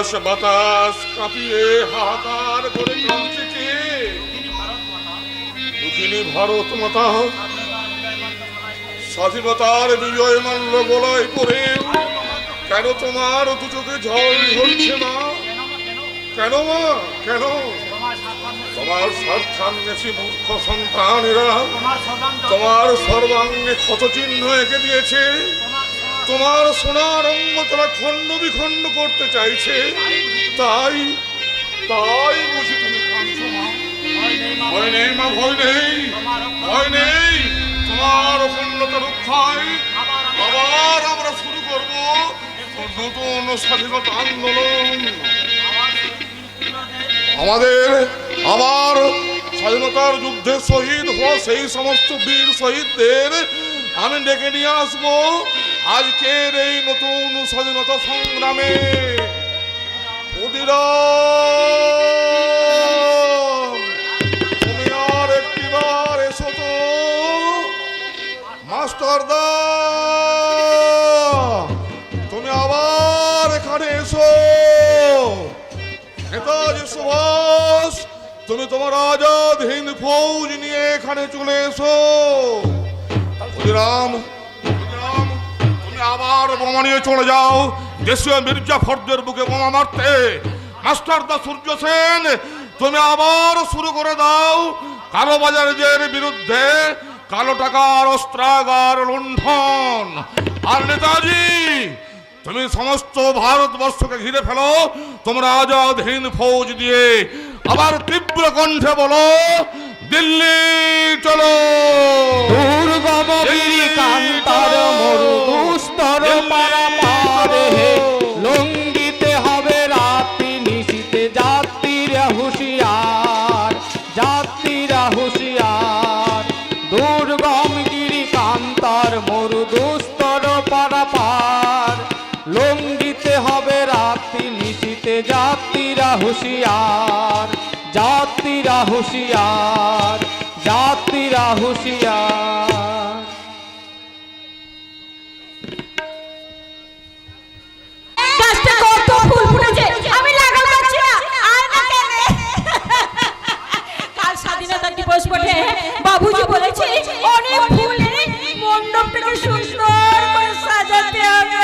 আকাশ বাতাস কাঁপিয়ে হাহাকার করে কাঁদছে কে? দুঃখিনী ভারত মাতা স্বাধীনতার বিজয় মাল্য গলায় করে কেন তোমার দু চোখে জল ঝরছে মা? কেন মা কেন? তোমার স্বার্থান্বেষী মূর্খ সন্তানেরা তোমার সর্বাঙ্গে ক্ষত চিহ্ন এঁকে দিয়েছে। তোমার সোনার অঙ্গ তারা খণ্ড বিখণ্ড করতে চাইছে। তাই তাই বুঝি তুমি কাঁদছো মা? ভয় নেই মা, ভয় নেই, ভয় নেই। তোমার অখণ্ডতা রক্ষায় আবার আমরা শুরু করব নতুন স্বাধীনতা আন্দোলন। আমাদের আবার স্বাধীনতার যুদ্ধে শহীদ হওয়া সেই সমস্ত বীর শহীদদের আমি ডেকে নিয়ে আসবো আজকের এই নতুন স্বাধীনতা সংগ্রামে। তুমি আর একটিবার এসো তো মাস্টারদা, তুমি আবার এখানে এসো। নেতাজি সুভাষ, তুমি তোমার আজাদ হিন্দ ফৌজ নিয়ে এখানে চলে এসো। ক্ষুদিরাম, তুমি আবার বোমা নিয়ে চলে যাও দেশীয় মির্জাফরদের বুকে বোমা মারতে। মাস্টারদা সূর্য সেন, তুমি আবার শুরু করে দাও কালোবাজারীদের বিরুদ্ধে কালো টাকার অস্ত্রাগার লুণ্ঠন। আর নেতাজি, তুমি সমস্ত ভারতবর্ষকে ঘিরে ফেলো তোমরা আজাদ হিন্দ ফৌজ দিয়ে। আবার তীব্র কণ্ঠে বলো দিল্লি চলো। দুর্গম কান্তার মরুদুস্তর পারাপারে লঙ্ঘিতে হবে রাত্রি নিশীতে যাত্রীরা হুঁশিয়ার, যাত্রীরা হুঁশিয়ার। দুর্গম গিরি কান্তার মরুদুস্তর পারাপার লঙ্ঘিতে হবে রাত্রি নিশীতে যাত্রীরা হুঁশিয়ার, যাত্রীরা হুঁশিয়ার, যাত্রীরা হুঁশিয়ার। গাছটা কত ফুল ফুটেছে, আমি লাগাতে পারছি না। আর না কেন? কাল স্বাধীনতা দিবস বটে, বাবুজি বলেছে অনেক ফুলে মণ্ডপটাকে সুন্দর করে সাজাতে হবে।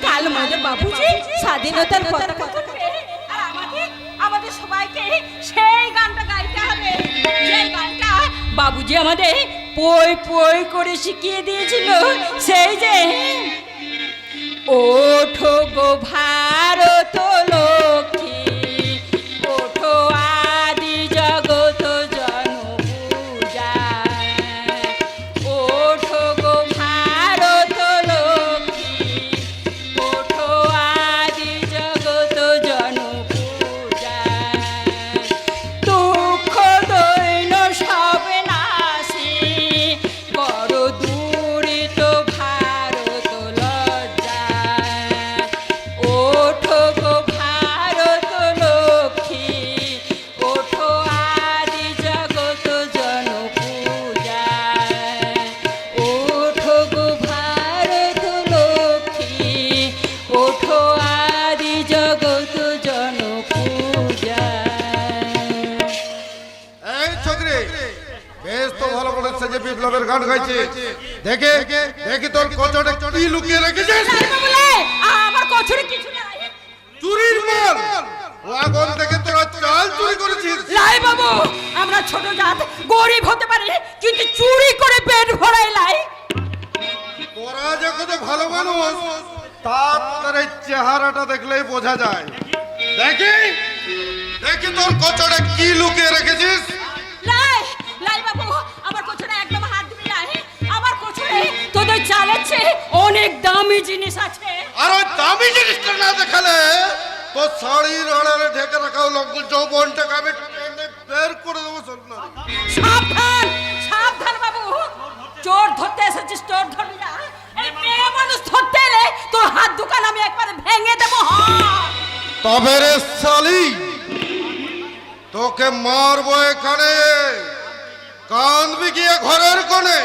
কাল আমাদের বাবুজি স্বাধীনতার পতাকা তুলবে আর আমাদের সবাইকে সেই গানটা গাইতে হবে। সেই গানটা বাবুজি আমাদের পই পই করে শিখিয়ে দিয়েছিল। সেই যে ওঠো গো ভারত লক্ষ্মী, ওঠো আদি জগত জনপূজা। ওঠো গো ভারত লক্ষ্মী, ওঠো আদি জগত জনপূজা। দুঃখ দৈন্য সব নাশী করো দূরিত ভারত লজ্জা। ওঠো গো ভারত লক্ষ্মী, ওঠো আদি জগত জনপূজা। ওঠো গো ভারত লক্ষ্মী, ওঠো আদি জগত জনপূজা। এই ছোকরি, বেশ তো ভালো বলেছে যে বিপ্লবের গান গাইছে। দেখে দেখি তোর কচড়ে কি লুকিয়ে রেখেছিস। আমার কচুরি কিছু নাই। চুরির মাল, ওয়াগন থেকে তোরা চাল চুরি করেছিস। লাই বাবু, আমরা ছোট জাত, গরিব হতে পারি, কিন্তু চুরি করে পেট ভরাই লাই। তোরা যে কত ভালো মানুষ তার তোর এই চেহারাটা দেখলেই বোঝা যায়। দেখি দেখি তোর কচড়ে কি লুকিয়ে রেখেছিস। লাই লাই বাবু, আমার কচুরে একদম হাত দিবি লাই। আমার কচুরে তোদের চালাচ্ছে অনেক দামি জিনিস আছে। আর ওই দামি জিনিসটা না দেখালে তোর শাড়ির আড়ালে ঢেকে রাখা লঙ্ক যৌবনটাকে আমি টেনে বের করে দেবো। শোন না, সাবধান সাবধান বাবু, চোর ধরতে এসেছিস, চোর ধরবি না। এই মেয়ে মানুষ ধরতে এলে তোর হাত দুকান আমি একবারে ভেঙে দেবো। তবে রে শালি, তোকে মারবো এখানে, কাঁদবি গিয়ে ঘরের কোণে।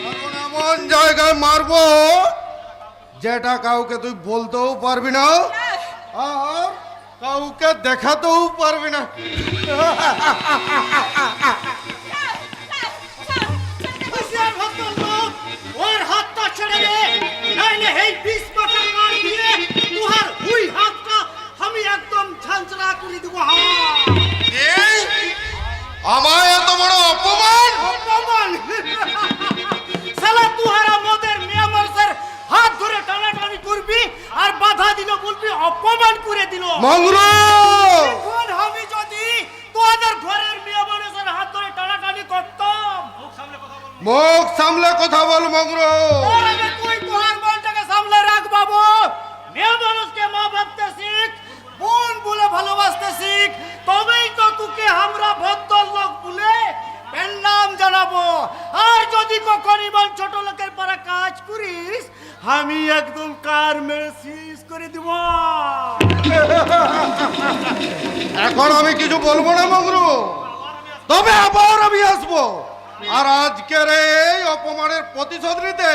কারণ এমন জায়গায় মারবো যেটা কাউকে তুই বলতেও পারবি না আর কাউকে দেখাতেও পারবি না। হুঁশিয়ার ভদ্রলোক, ওর হাতটা ছেড়ে দে, নাইলে এই 20 বছর কাল দিয়ে তুহার হুই হাতটা আমি একদম ঝাঁঝরা করে দেবো। এই, আমায় এত বড় অপমান! অপমান! শালা তুহারা মোদের মেয়ে মানুষের হাত ধরে টানাটানি করবি আর বাধা দিল বলবি অপমান করে দিল। মঙ্গল! এখন আমি যদি তোদের ঘরের মেয়ে মানুষের হাত ধরে টানাটানি করতাম, মুখ সামলে কথা বল মঙ্গল। তাহলে তুই তোহার মনটাকে সামলে রাখ বাবু। মেয়ে মানুষকে মা ভাবতে শিখ, বোন বলে ভালোবাসতে শিখ, তবেই তো তোকে আমরা ভদ্রলোক বলে নাম জানাবো। আর যদি কখন ইমান ছোট লোকের পাড়া কাজ করিস, আমি একদম কার মেরে শেষ করে দিব। এখন আমি কিছু বলবো না মঙ্গল, তবে আবার আমি আসবো। আর আজকের এই অপমানের প্রতিশোধ নিতে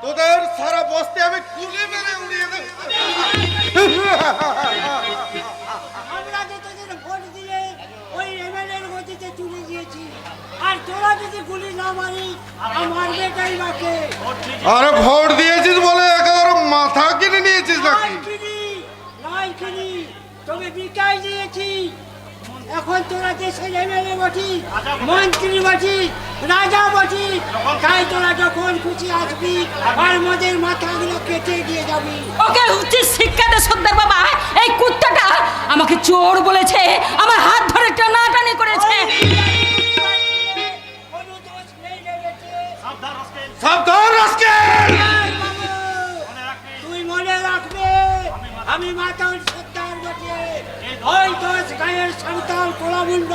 তোদের সারা বস্তি আমি কুলি মেরে উড়িয়ে দেব। আমরা যে তোদের ভোট দিয়ে ওই এমএলএর গতিতে চলে গিয়েছি, আর তোরা যদি গুলি না মারি আমার বেটাই বাকে। আরে ভোট দিয়েছিস বলে একেবারে মাথা কিনে নিয়েছিস নাকি? নয় কিনি, তবে বিকাশ দিয়েছি। এখন তোরা দেশের এমএলএ বটি, মন্ত্রী বটি, রাজা বটি, তাই তোরা যখন খুশি আসবি আর মোদের মাথাগুলো কেটে দিয়ে যাবি। ওকে উচিত শিক্ষা দে সর্দার বাবা। এই কুত্তাটা আমাকে চোর বলেছে, আমার হাত ধরে টানাটানি করেছে। কোনো দোষ নেই রে বেটে। সাবধান রাস্কেল! তুই মনে রাখবে, আমি মাতাল সর্দার বটে। ওই 10 গায়ের সন্তান কোলামুন্ড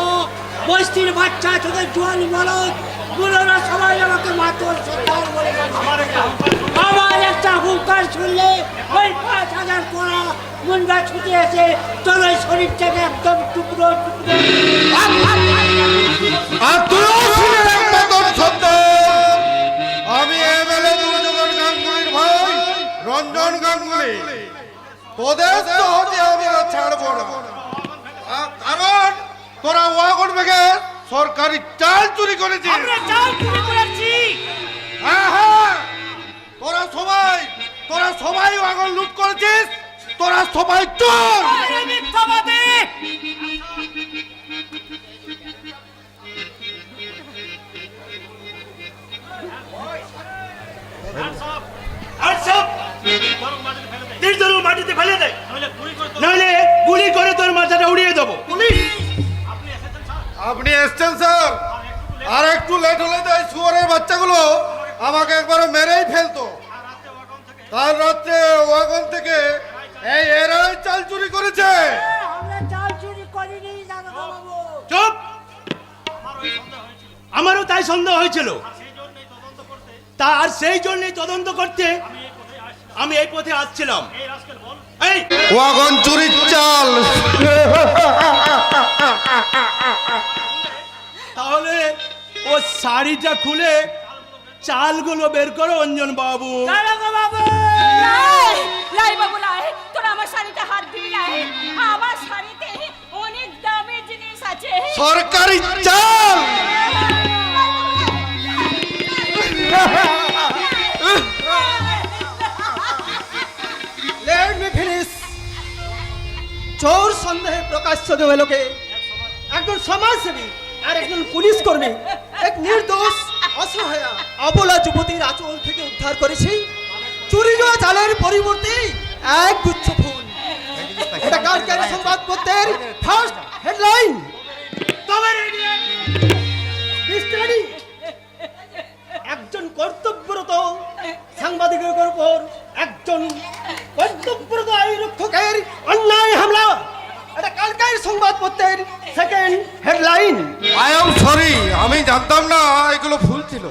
বস্তির বাচ্চা তোদের জোয়ান বলদ বুড়োরা সবাই আমাকে মাতাল সর্দার বলে ডাকে। আমার একটা হুঙ্কার শুনলে ওই 5000 কোলা মুন্ডা ছুটে এসে তোর ওই শরীরটাকে একদম টুকরো টুকরো। আর তুইও শুনে রাখ মদন সর্দার, আমি এমএলএ দুর্যোধন গাঙ্গুলির ভাই রঞ্জন গাঙ্গুলি। তোদের সহজে আমি আর ছাড়বো না। কারণ তোরা ওয়াগন থেকে সরকারি চাল চুরি করেছিস। আমরা চাল চুরি করেছি। হ্যাঁ হ্যাঁ, তোরা সবাই ওয়াগন লুট করেছিস, তোরা সবাই চোর। আরে মিথ্যাবাদী! মাটিতে ফেলে দেয়, নাহলে গুলি করে তোর মাথাটা উড়িয়ে দেবো। পুলিশ! আপনি এসছেন স্যার, আর একটু লেট হলে তো এই শুয়োরের বাচ্চাগুলো আমাকে একবারে মেরেই ফেলতো। কাল রাত্রে ওয়াগন থেকে এরাই চাল চুরি করেছে। আমরা চাল চুরি করিনি দারোগা বাবু। চুপ! আমারও তাই সন্দেহ হয়েছিল, তার সেই জন্যই তদন্ত করতে আমি এই পথে আসছিলাম। এই ওয়াগন চুরির চাল। তাহলে ও শাড়িটা খুলে চালগুলো বের করো অঞ্জন বাবু। দারোগা বাবু! লাই, লাই বাবু লাই, তোরা আমার শাড়িতে হাত দিবি লাই। আমার শাড়িতে অনেক দামি জিনিস আছে। সরকারি চাল। Let me finish. চোর সন্দেহে প্রকাশ্য দেওয়ালোকে একজন সমাজসেবী আর একজন পুলিশ কর্মী এক নির্দোষ অসহায়া অবলা যুবতীর আঁচল থেকে উদ্ধার করেছি চুরি যাওয়া চালের পরিবর্তে এক গুচ্ছ ফুল। এটা কালকের সংবাদপত্রের ফার্স্ট হেডলাইন। একজন কর্তব্যরত সাংবাদিকের উপর একজন কর্তব্যরত আইনরক্ষকের অন্যায় হামলা। এটা কালকের সংবাদপত্রের second headline. I am sorry, আমি জানতাম না এগুলো ফুল ছিল।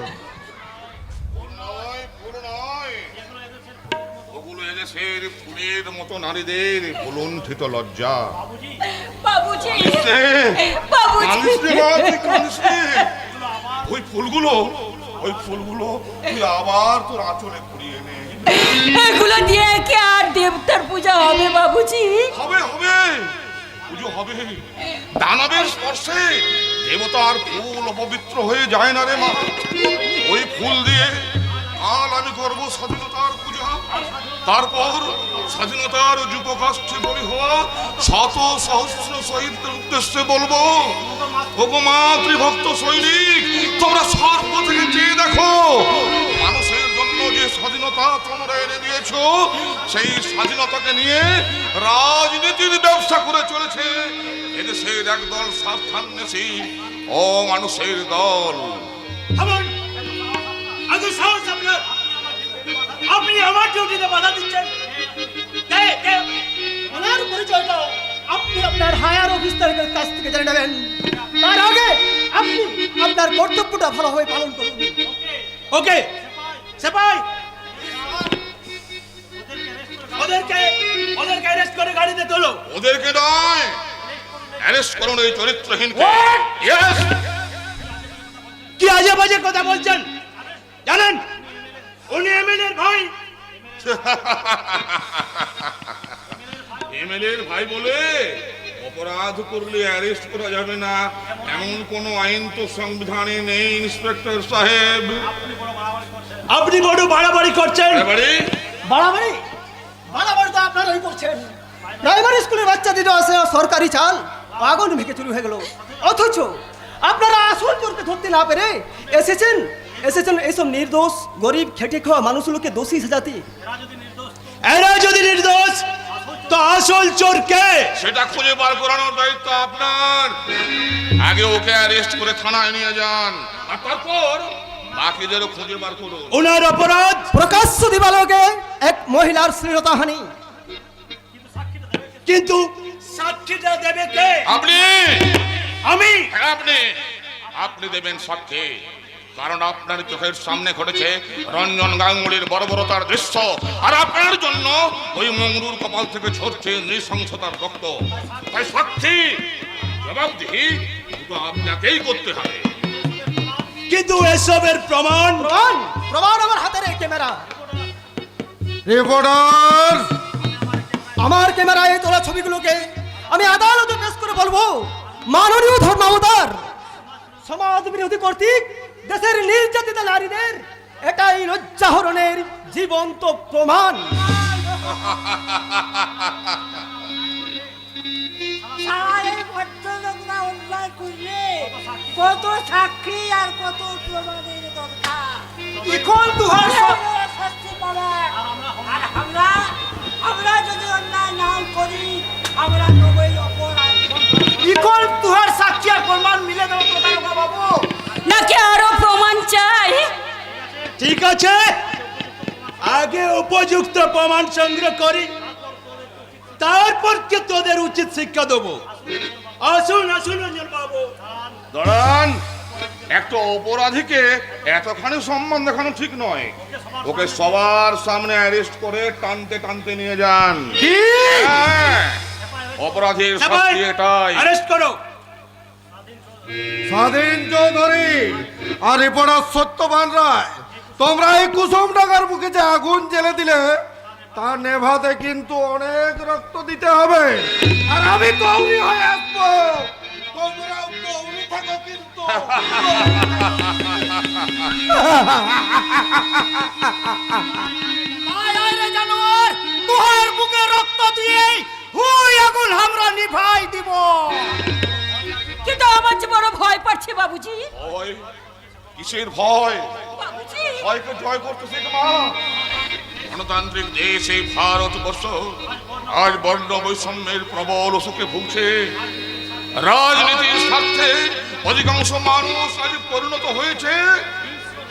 ওগুলো এদেশের এদেশের ফুলের মতো নারীদের ভুলুণ্ঠিত লজ্জা। বাবুজি কাঁদিস রে, মা, তুই কাঁদিস রে। ওই ফুলগুলো তুই আবার তোর আঁচলে কুড়িয়ে নে। এগুলো দিয়ে কি আর দেবতার পূজা হবে বাবুজি? হবে পুজো হবে। দানবের স্পর্শে দেবতার ফুল অপবিত্র হয়ে যায় না রে মা। ওই ফুল দিয়ে কাল আমি করব স্বাধীনতার পূজা। তারপর স্বাধীনতার যুবকাষ্ঠে বলি হওয়া শত সহস্র শহীদদের উদ্দেশ্যে বলবো, ওগো মা ত্রিভক্ত সৈনিক, তোমরা সর্ব থেকে চেয়ে দেখো, মানুষের জন্য যে স্বাধীনতা তোমরা এনে দিয়েছো, সেই স্বাধীনতাকে নিয়ে রাজনীতির ব্যবসা করে চলেছে এদেশের একদল স্বার্থান্বেষী ও মানুষের দল। থামুন! আগে সাহস আপনার! আপনি আমার ডিউটিতে বাধা দিচ্ছেন। ওনার পরিচয়টা আপনি আপনার হায়ার অফিসারের কাছ থেকে জেনে নেবেন। তার আগে আপনি আপনার কর্তব্যটা ভালোভাবে পালন করুন। ওকে সেপাই, ওদেরকে অ্যারেস্ট করে গাড়িতে তোলো। ওদেরকে নয়, অ্যারেস্ট করুন এই চরিত্রহীনকে। Yes! কি আজে বাজে কথা বলছেন? জানেন উনি এমএলএর ভাই। এমএলএর ভাই বলে অপরাধ করলে অ্যারেস্ট করা যাবে না এমন কোনো আইন তো সংবিধানে নেই ইন্সপেক্টর সাহেব। আপনি বড় বাড়াবাড়ি করছেন। এবারে বাড়াবাড়ি তো আপনারাই করছেন। প্রাইমারি স্কুলের বাচ্চাদের আছে সরকারি চাল, আগুন ভেঙে চুরি হয়ে গেল, অথচ আপনারা আসল চোরকে ধরতে না পেরে এসেছেন এইসব নির্দোষ গরিব খেটে খাওয়া মানুষগুলোকে দোষী সাজাতে। এরা যদি নির্দোষ তো আসল চোর কে? সেটা খুঁজে বার করানোর দায়িত্ব আপনার। আগে ওকে অ্যারেস্ট করে থানায় নিয়ে যান, আর তারপর বাকিদেরও খুঁজে বার করুন। ওনার অপরাধ প্রকাশ্য দিবালোকে এক মহিলার শ্লীলতাহানি। কিন্তু সাক্ষীটা দেবে কে? আপনি আমি। হ্যাঁ, আপনি দেবেন সাক্ষী, কারণ আপনার চোখের সামনে ঘটেছে রঞ্জন গাঙ্গুলির বর্বরতার দৃশ্য, আর আপনার জন্য ওই মঙ্গরুর কপাল থেকে ঝরছে নৃশংসতার রক্ত। তাই সাক্ষী জবাবদিহি দুটো আপনাকেই করতে হবে। কিন্তু এসবের প্রমাণ প্রমাণ আমার হাতের এই ক্যামেরা। রিপোর্টার, আমার ক্যামেরায় তোলা ছবিগুলোকে আমি আদালতে পেশ করে বলবো, মাননীয় ধর্মাবতার সমাজ বিরোধী কর্তৃক দেশের নির্যাতিত নারীদের এটাই লজ্জাহরণের জীবন্ত প্রমাণ। সারাই ভদ্রলোকরা অন্যায় করলে কত সাক্ষী আর কত প্রমাণের দরকার। এখন তুহার শাস্তি পাবে। আর আমরা যদি অন্যায় না করি, আমরা নবই অপরাধ। এখন তুহার সাক্ষী আর প্রমাণ মিলে দেবো কোথায় বাবু? নাকি আরো প্রমাণ চাই? ঠিক আছে, আগে উপযুক্ত প্রমাণ সংগ্রহ করি, তারপর কি তোদের উচিত শিক্ষা দেবো। আসুন রঞ্জন বাবু। দাঁড়ান, একটা অপরাধীকে এতখানি সম্মান দেখানো ঠিক নয়। ওকে সবার সামনে অ্যারেস্ট করে টানতে টানতে নিয়ে যান। হ্যাঁ, অপরাধীর শাস্তি এটাই। অ্যারেস্ট করো। স্বাধীন চৌধুরী আর রিপোর্টার সত্যবান রায়, তোমরা এই কুসুম ডাকার বুকে যে আগুন জ্বেলে দিলে তা নেভাতে কিন্তু অনেক রক্ত দিতে হবে। আর আমি কৌমি হয়ে আসবো, তোমরাও কৌমি থাকো কিন্তু। জানোয়ার তুহার বুকে রক্ত দিয়ে হুই আগুন আমরা নিভাই দিব। কিন্তু আমার যে বড় ভয় পাচ্ছে বাবুজি। ভয়? কিসের ভয়? বাবুজি ভয়কে জয় করতে শেখ মা। গণতান্ত্রিক দেশ এই ভারতবর্ষ আজ বর্ণ বৈষম্যের প্রবল অসুখে ভুগছে। রাজনীতির স্বার্থে অধিকাংশ মানুষ আজ পরিণত হয়েছে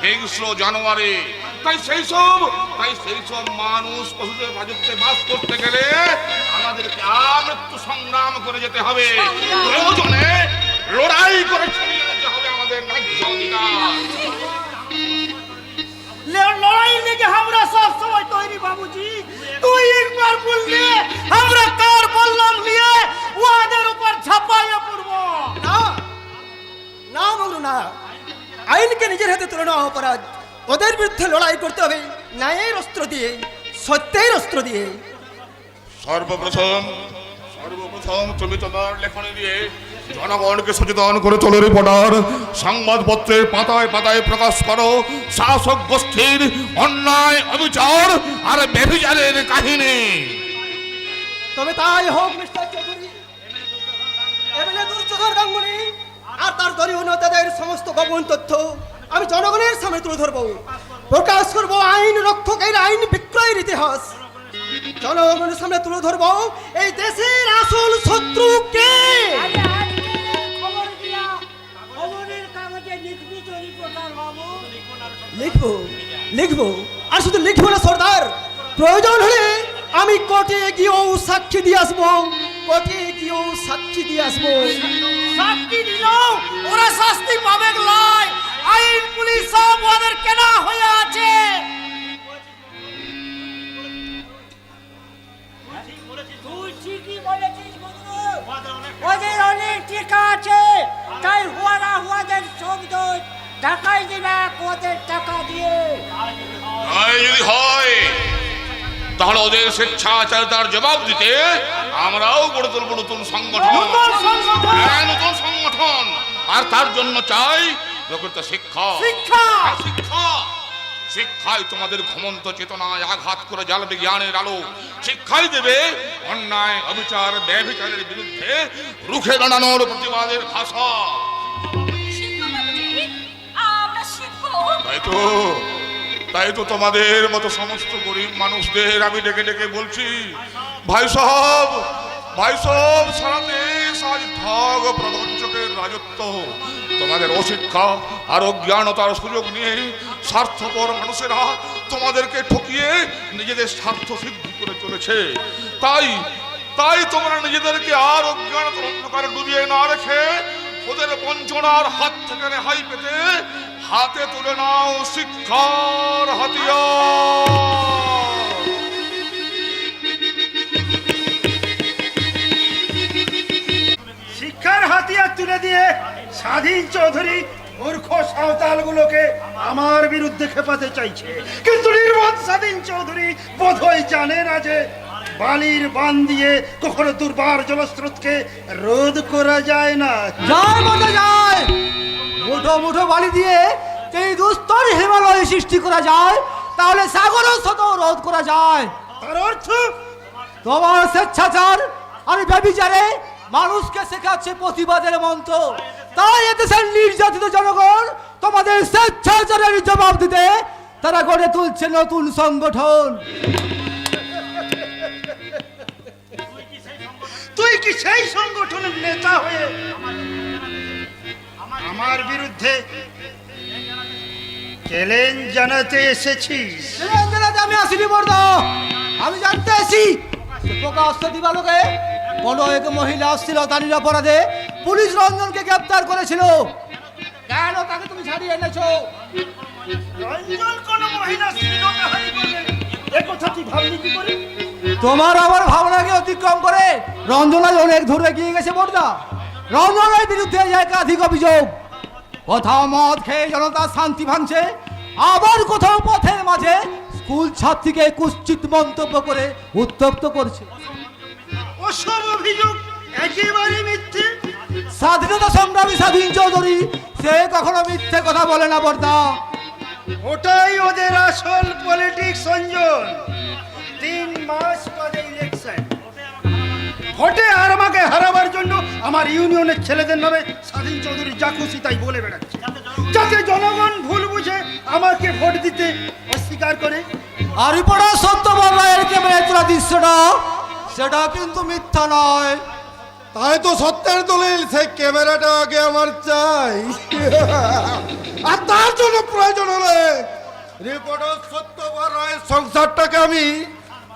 হিংস্র জানোয়ারে। তাই সেই সব মানুষ পশুদের রাজত্বে বাস করতে গেলে আমাদেরকে আমৃত্যু সংগ্রাম করে যেতে হবে। প্রয়োজনে লড়াই করে ছড়িয়ে যেতে হবে আমাদের ন্যায্য অধিকার। লড়াই লেগে আমরা সব সময় তৈরি বাবুজি। তুই একবার বললে আমরা কার বললাম নিয়ে ওদের উপর ঝাঁপাইয়ে পড়বো। না না মগরু না, আইনকে নিজের হাতে তুলে নেওয়া অপরাধ। ওদের বিরুদ্ধে লড়াই করতে হবে ন্যায়ের অস্ত্র দিয়ে, সত্যের অস্ত্র দিয়ে। সর্বপ্রথম তুমি তোমার লেখনী দিয়ে জনগণকে সচেতন করে তোলো। রিপোর্টার, সংবাদপত্রে পাতায় পাতায় প্রকাশ করো শাসক গোষ্ঠীর অন্যায়, অবিচার আর ব্যভিচারের কাহিনী। তবে তাই হোক মিস্টার চৌধুরী। এমএলএ দুর্যোধন গাঙ্গুলি আর তার দলীয় নেতাদের সমস্ত গোপন তথ্য আমি জনগণের সামনে তুলে ধরবো। প্রকাশ করবো আইন রক্ষকের আইন বিক্রয়ের ইতিহাস। জনগণের সামনে তুলে ধরবো এই দেশের আসল শত্রু কে। আরে আজকে খবর দিয়া খবরের কাগজে লিখবি তো রিপোর্টার বাবু। লিখবো লিখবো আর শুধু লিখবো না সর্দার, প্রয়োজন হলে আমি কোর্টে গিয়েও সাক্ষী দিয়ে আসবো। কোর্টে গিয়েও সাক্ষী দিয়ে আসবো। শাস্তি দিল ওরা শাস্তি পাবে লয়। আইন পুলিশ সব ওদের কেনা হয়ে আছে। তুই ঠিকই বলেছিস বন্ধু, ওদের অনেক টিকা আছে, তাই ওরা ওদের শব্দ টাকাই দিবে ওদের টাকা দিয়ে। তাই যদি হয় তাহলে ওদের স্বেচ্ছাচারিতার জবাব দিতে আমরাও গড়ে তুলবো নতুন সংগঠন। হ্যাঁ, নতুন সংগঠন। আর তার জন্য চাই প্রকৃত শিক্ষা। শিক্ষা শিক্ষাই তোমাদের ঘুমন্ত চেতনায় আঘাত করে জ্বালবে জ্ঞানের আলো। শিক্ষাই দেবে অন্যায়, অবিচার, ব্যভিচারের বিরুদ্ধে রুখে দাঁড়ানোর প্রতিবাদের ভাষা। আমরা শিখবো। তাই তো তোমাদের মতো সমস্ত গরিব মানুষদের আমি ডেকে ডেকে বলছি, ভাই সব সারা দেশ আজ ঠগ প্রবঞ্চকের রাজত্ব। তোমাদের অশিক্ষা আর অজ্ঞানতার সুযোগ নিয়ে স্বার্থপর মানুষেরা তোমাদেরকে ঠকিয়ে নিজেদের স্বার্থ সিদ্ধি করে চলেছে। তাই তোমরা নিজেদেরকে আর অজ্ঞানতার অন্ধকারে ডুবিয়ে না রেখে ওদের বঞ্চনার হাত থেকে রেহাই পেতে হাতে তুলে নাও শিক্ষার হাতিয়ার। শিক্ষার হাতিয়ার তুলে দিয়ে স্বাধীন চৌধুরী মূর্খ সাঁওতালগুলোকে আমার বিরুদ্ধে খেপাতে চাইছে। কিন্তু নির্বোধ স্বাধীন চৌধুরী বোধহয় জানে না যে বালির বান দিয়ে কখনো দুর্বার জলস্রোতকে রোধ করা যায় না। যায় মতো যায়, মুঠো মুঠো বালি দিয়ে এই দুস্তর হিমালয় সৃষ্টি করা যায়, তাহলে সাগরও শত রোধ করা যায়। তার অর্থ তোমার স্বেচ্ছাচার আর ব্যভিচারে মানুষকে শেখাচ্ছে প্রতিবাদের মন্ত্র। তাই এদেশের নির্যাতিত জনগণ তোমাদের স্বেচ্ছাচারের জবাব দিতে তারা গড়ে তুলছে নতুন সংগঠন। তুই কি সেই সংগঠনের নেতা হয়ে আমার বিরুদ্ধে চ্যালেঞ্জ জানাতে এসেছিস? আমি আসিনি বর্দা, আমি জানতে এসি প্রকাশ্য দিবালোকে কোনো এক মহিলা অশ্লীলতা নিরপরাধে পুলিশ রঞ্জনকে গ্রেপ্তার করেছিল। কেন তাকে তুমি ছাড়িয়ে এনেছো? রঞ্জন কোন মহিলা শ্লীলতাহানি করবেন এ কথা তুই ভাবলি কি করে? তোমার আমার ভাবনাকে অতিক্রম করে রঞ্জন আজ অনেক দূরে এগিয়ে গেছে বর্দা। রঞ্জনের বিরুদ্ধে একাধিক অভিযোগ। কোথাও মদ খেয়ে জনতার শান্তি ভাঙছে, আবার কোথাও পথের মাঝে স্কুল ছাত্রীকে কুৎসিত মন্তব্য করে উত্তপ্ত করছে। ওসব অভিযোগ একেবারে মিথ্যে। স্বাধীনতা সংগ্রামী স্বাধীন চৌধুরী সে কখনো মিথ্যে কথা বলে না বর্দা। ওটাই ওদের আসল পলিটিক্স অঞ্জন। 3 মাস পরে ইলেকশন, ভোটে আর আমাকে হারাবার জন্য আমার ইউনিয়নের ছেলেদের নামে স্বাধীন চৌধুরী যা খুশি তাই বলে বেড়াচ্ছে, যাতে জনগণ ভুল বুঝে আমাকে ভোট দিতে অস্বীকার করে। আর রিপোর্টার সত্যবান রায়ের ক্যামেরায় তোলা দৃশ্যটা সেটা কিন্তু মিথ্যা নয়। তাই তো সত্যের দলিল, সেই ক্যামেরাটা আগে আমার চাই। আর তার জন্য প্রয়োজন হলে রিপোর্টার সত্যবান রায়ের সংসারটাকে আমি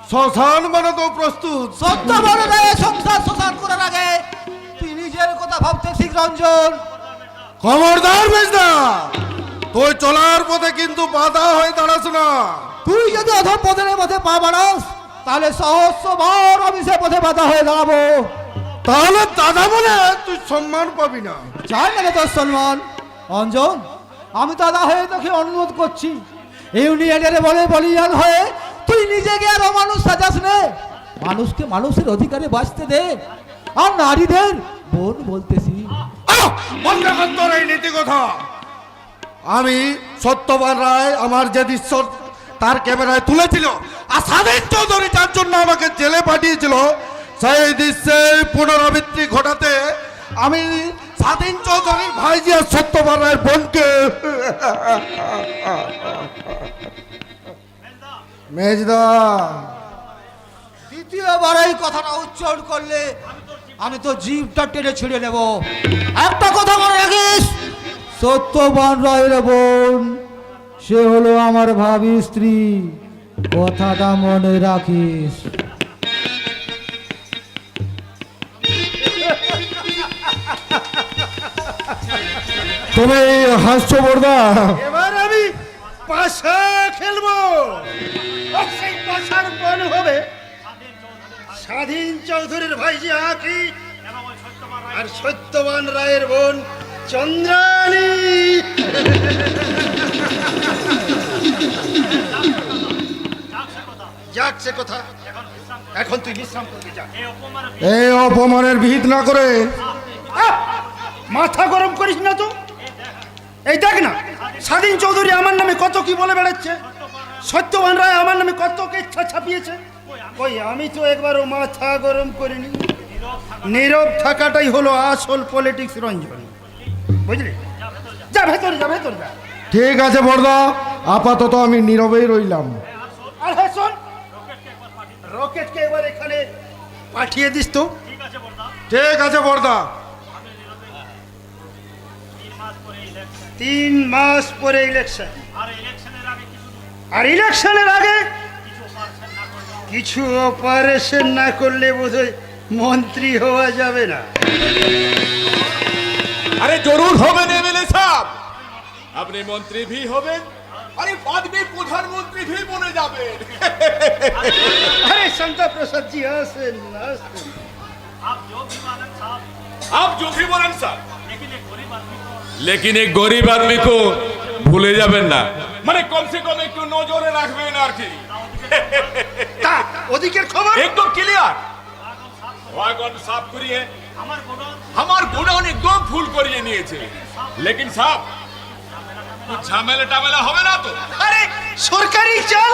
শ্মশান বানাতেও প্রস্তুত। সত্যবান রায়ের সংসার শ্মশান করার আগে তুই নিজের কথা ভাবতে শিখ রঞ্জন। খবরদার বেজদা, তুই চলার পথে কিন্তু বাধা হয়ে দাঁড়াস না। তুই যদি অধম পথের মধ্যে পা বাড়াস তাহলে সহস্রবার আমি সে পথে বাধা হয়ে দাঁড়াবো। তাহলে দাদা বলে তুই সম্মান পাবি না। চাই না তোর সম্মান। অঞ্জন, আমি দাদা হয়ে তোকে অনুরোধ করছি, ইউনিয়নের বলে বলিয়ান হয়ে তুই নিজেকে আর অমানুষ সাজাস নে। মানুষকে মানুষের অধিকারে বাঁচতে দে। আর নারীদের বোন বলতেছি। বন্ধ কর তোর এই নীতি কথা। আমি সত্যবান রায় আমার যে দৃশ্য তার ক্যামেরায় তুলেছিল, আর স্বাধীন চৌধুরী যার জন্য আমাকে জেলে পাঠিয়েছিল, সেই দৃশ্যের পুনরাবৃত্তি ঘটাতে আমি স্বাধীন চৌধুরীর ভাইজি আর সত্যবান রায়ের বোনকে মেজদা দ্বিতীয়বার এই কথাটা উচ্চারণ করলে আমি তো জিভটা টেনে ছিঁড়ে নেব। একটা কথা মনে রাখিস, সত্যবান রায়ের বোন সে হলো আমার ভাবি স্ত্রী, কথাটা মনে রাখিস। তুমি হাসছো বর্দা? এবার আমি পাশা খেলবো। আর সেই পাশার বন হবে স্বাধীন চৌধুরীর ভাইজি আঁকি আর সত্যবান রায়ের বোন চন্দ্রানী। যাক সে কথা, এখন তুই বিশ্রাম করতে যা। এই অপমানের বিহিত না করে আহ! মাথা গরম করিস না তো। এই দেখ না, স্বাধীন চৌধুরী আমার নামে কত কি বলে বেড়াচ্ছে, সত্যবান রায় আমার নামে কত ইচ্ছা ছাপিয়েছে। ওই আমি তো একবারও মাথা গরম করিনি। নীরব থাকাটাই হলো আসল পলিটিক্স রঞ্জন, বুঝলি? যা ভেতরে যা, ভেতরে যা। ঠিক আছে বর্দা, আপাতত আমি নীরবেই রইলাম। আর হ্যাঁ শোন, রকেটকে এবার এখানে পাঠিয়ে দিস তো। ঠিক আছে বর্দা। 3 মাস পরে ইলেকশন, আর ইলেকশনের আগে কিছু অপারেশন না করলে বোধহয় মন্ত্রী হওয়া যাবে না। अरे जरूर হবেন এমএলএ সাহেব, আপনি মন্ত্রী भी হবেন, আরে बाद में প্রধানমন্ত্রী भी বনে যাবেন। আরে শঙ্কর প্রসাদ জি আসেন আসেন। आप जो भी बोलें साहब, लेकिन एक गरीब आदमी को ভুলে যাবেন না, মানে কম সে কম একটু নজরে রাখবেন আর কি। তা ওদিকের খবর একদম ক্লিয়ার, ওয়াগন সাফ করিয়ে আমার গোডাউন একদম ফুল করিয়ে নিয়েছে। লেকিন সাহেব कुछ ঝামেলা টামেলা হবে না তো? আরে সরকারি চাল,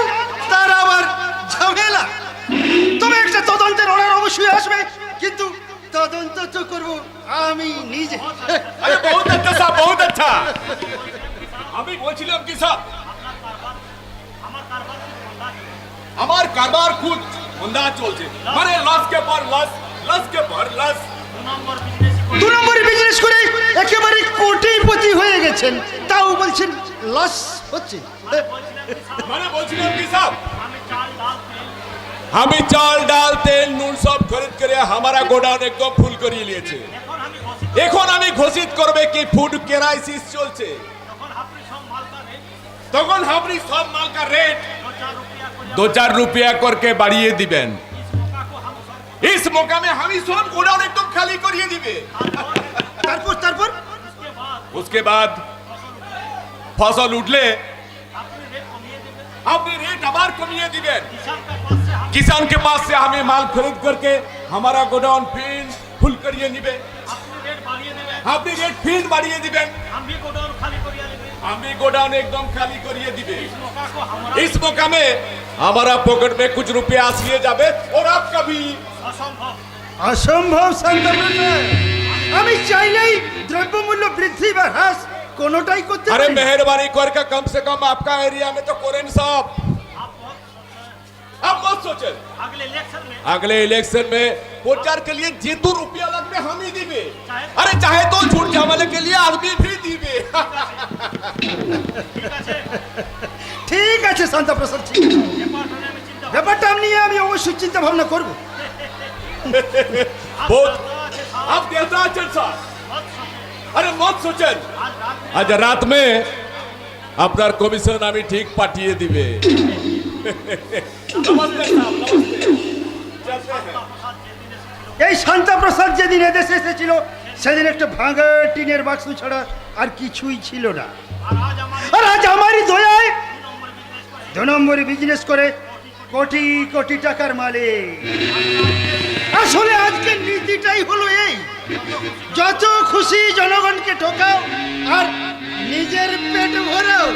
তার আবার ঝামেলা। তবে একটা তদন্তের অর্ডার অবশ্যই আসবে, কিন্তু তদন্ত তো করব আমি নিজে। अरे बहुत अच्छा साहब, बहुत अच्छा। আমি বলছিলাম কি সাহেব, আমার কারবার খুব মন্দা চলছে, মানে লস কে পর লস, লস কে পর লস। 2 নম্বরে বিজনেস করে একেবারে কোটিপতি হয়ে গেছেন, তাও বলছেন লস হচ্ছে। মানে বলছিলাম কি সাহেব, আমি চাল ডাল তেল নুন সব খরিদ করে हमारा গোডাউন একদম ফুল করিয়ে নিয়েছে। এখন আমি ঘোষিত করবে কি ফুড ক্রাইসিস চলছে, তখন আপনি সব মাল का रेट 2-4 रुपया करके बढ़िए दिबेन। इस मौका में हम ही सब गोडाउन एकदम खाली करिए दिबे। তারপর তারপর उसके बाद फसल उठले अपने रेट आबार कमिए दिबेन। किसान के पास से हमें माल खरीद करके हमारा गोडाउन फिर फुल करिए निबे। আপনি রেট ফির বাড়িয়ে দিবেন, আমি গোডাউন একদম খালি করিয়ে দিবে। इस मौका में हमारा पॉकेट में कुछ रुपया आसिए जाবে और आपका भी। অসম্ভব শঙ্কর প্রসাদ, আমি চাইলেই দ্রব্যমূল্য বৃদ্ধি বা হ্রাস কোনোটাই করতে अरे পারি না। मेहरबानी करके कम से कम आपका एरिया में तो करें साहब। आप मत सोचे, अगले इलेक्शन में प्रचार के लिए जितू रुपया लगने हम ही दिबे। अरे चाहे तो झूठ झमेले के लिए आदमी भी दिबे। ঠিক আছে শান্ত প্রসাদ, ঠিক আছে। ব্যাপারটা নিয়ে আমি অবশ্যই চিন্তা ভাবনা করব। बहुत आप देवता चल साहब, अरे मत सोचें, आज रात में আপনার কমিশন আমি ঠিক পাঠিয়ে দিবে। এই শান্তা প্রসাদ যেদিন এদেশে এসেছিল সেদিন একটা ভাঙা টিনের বাক্স ছাড়া আর কিছুই ছিল না। আর আজ আমারই দয়ায় 2 নম্বরে বিজনেস করে কোটি কোটি টাকার মালিক। আসলে আজকের নীতিটাই হলো এই, যত খুশি জনগণকে ঠকাও আর নিজের পেট ভরাও।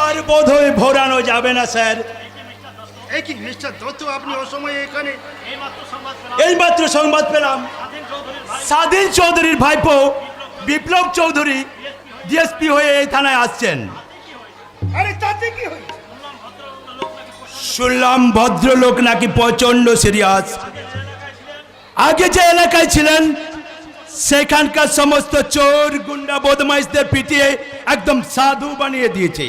আর বোধহয় ভরানো যাবে না স্যার। এই কি মিস্টার দত্ত, আপনি অসময়ে এখানে? এইমাত্র সংবাদ পেলাম স্বাধীন চৌধুরীর ভাইপো বিপ্লব চৌধুরী ডিএসপি হয়ে এই থানায় আসছেন। আরে তাতে কি হয়েছে? শুনলাম ভদ্রলোক নাকি প্রচন্ড সিরিয়াস। আগে যে এলাকায় ছিলেন সেখানকার সমস্ত চোর গুন্ডা বদমাইশদের পিটিয়ে একদম সাধু বানিয়ে দিয়েছে,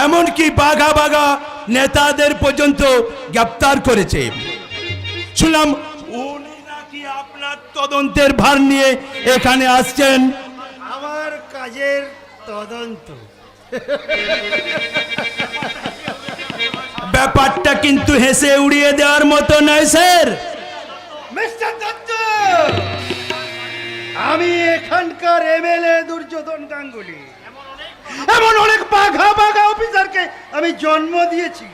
এমনকি বাঘা বাঘা নেতাদের পর্যন্ত গ্রেপ্তার করেছে। শুনলাম উনি নাকি আপনার তদন্তের ভার নিয়ে এখানে আসছেন। আমার কাজের তদন্ত? ব্যাপারটা কিন্তু হেসে উড়িয়ে দেওয়ার মতো নয় স্যার। মিস্টার দত্ত, আমি এখানকার এমএলএ দুর্যোধন গাঙ্গুলি। এমন অনেক বাঘা বাঘা অফিসারকে আমি জন্ম দিয়েছি।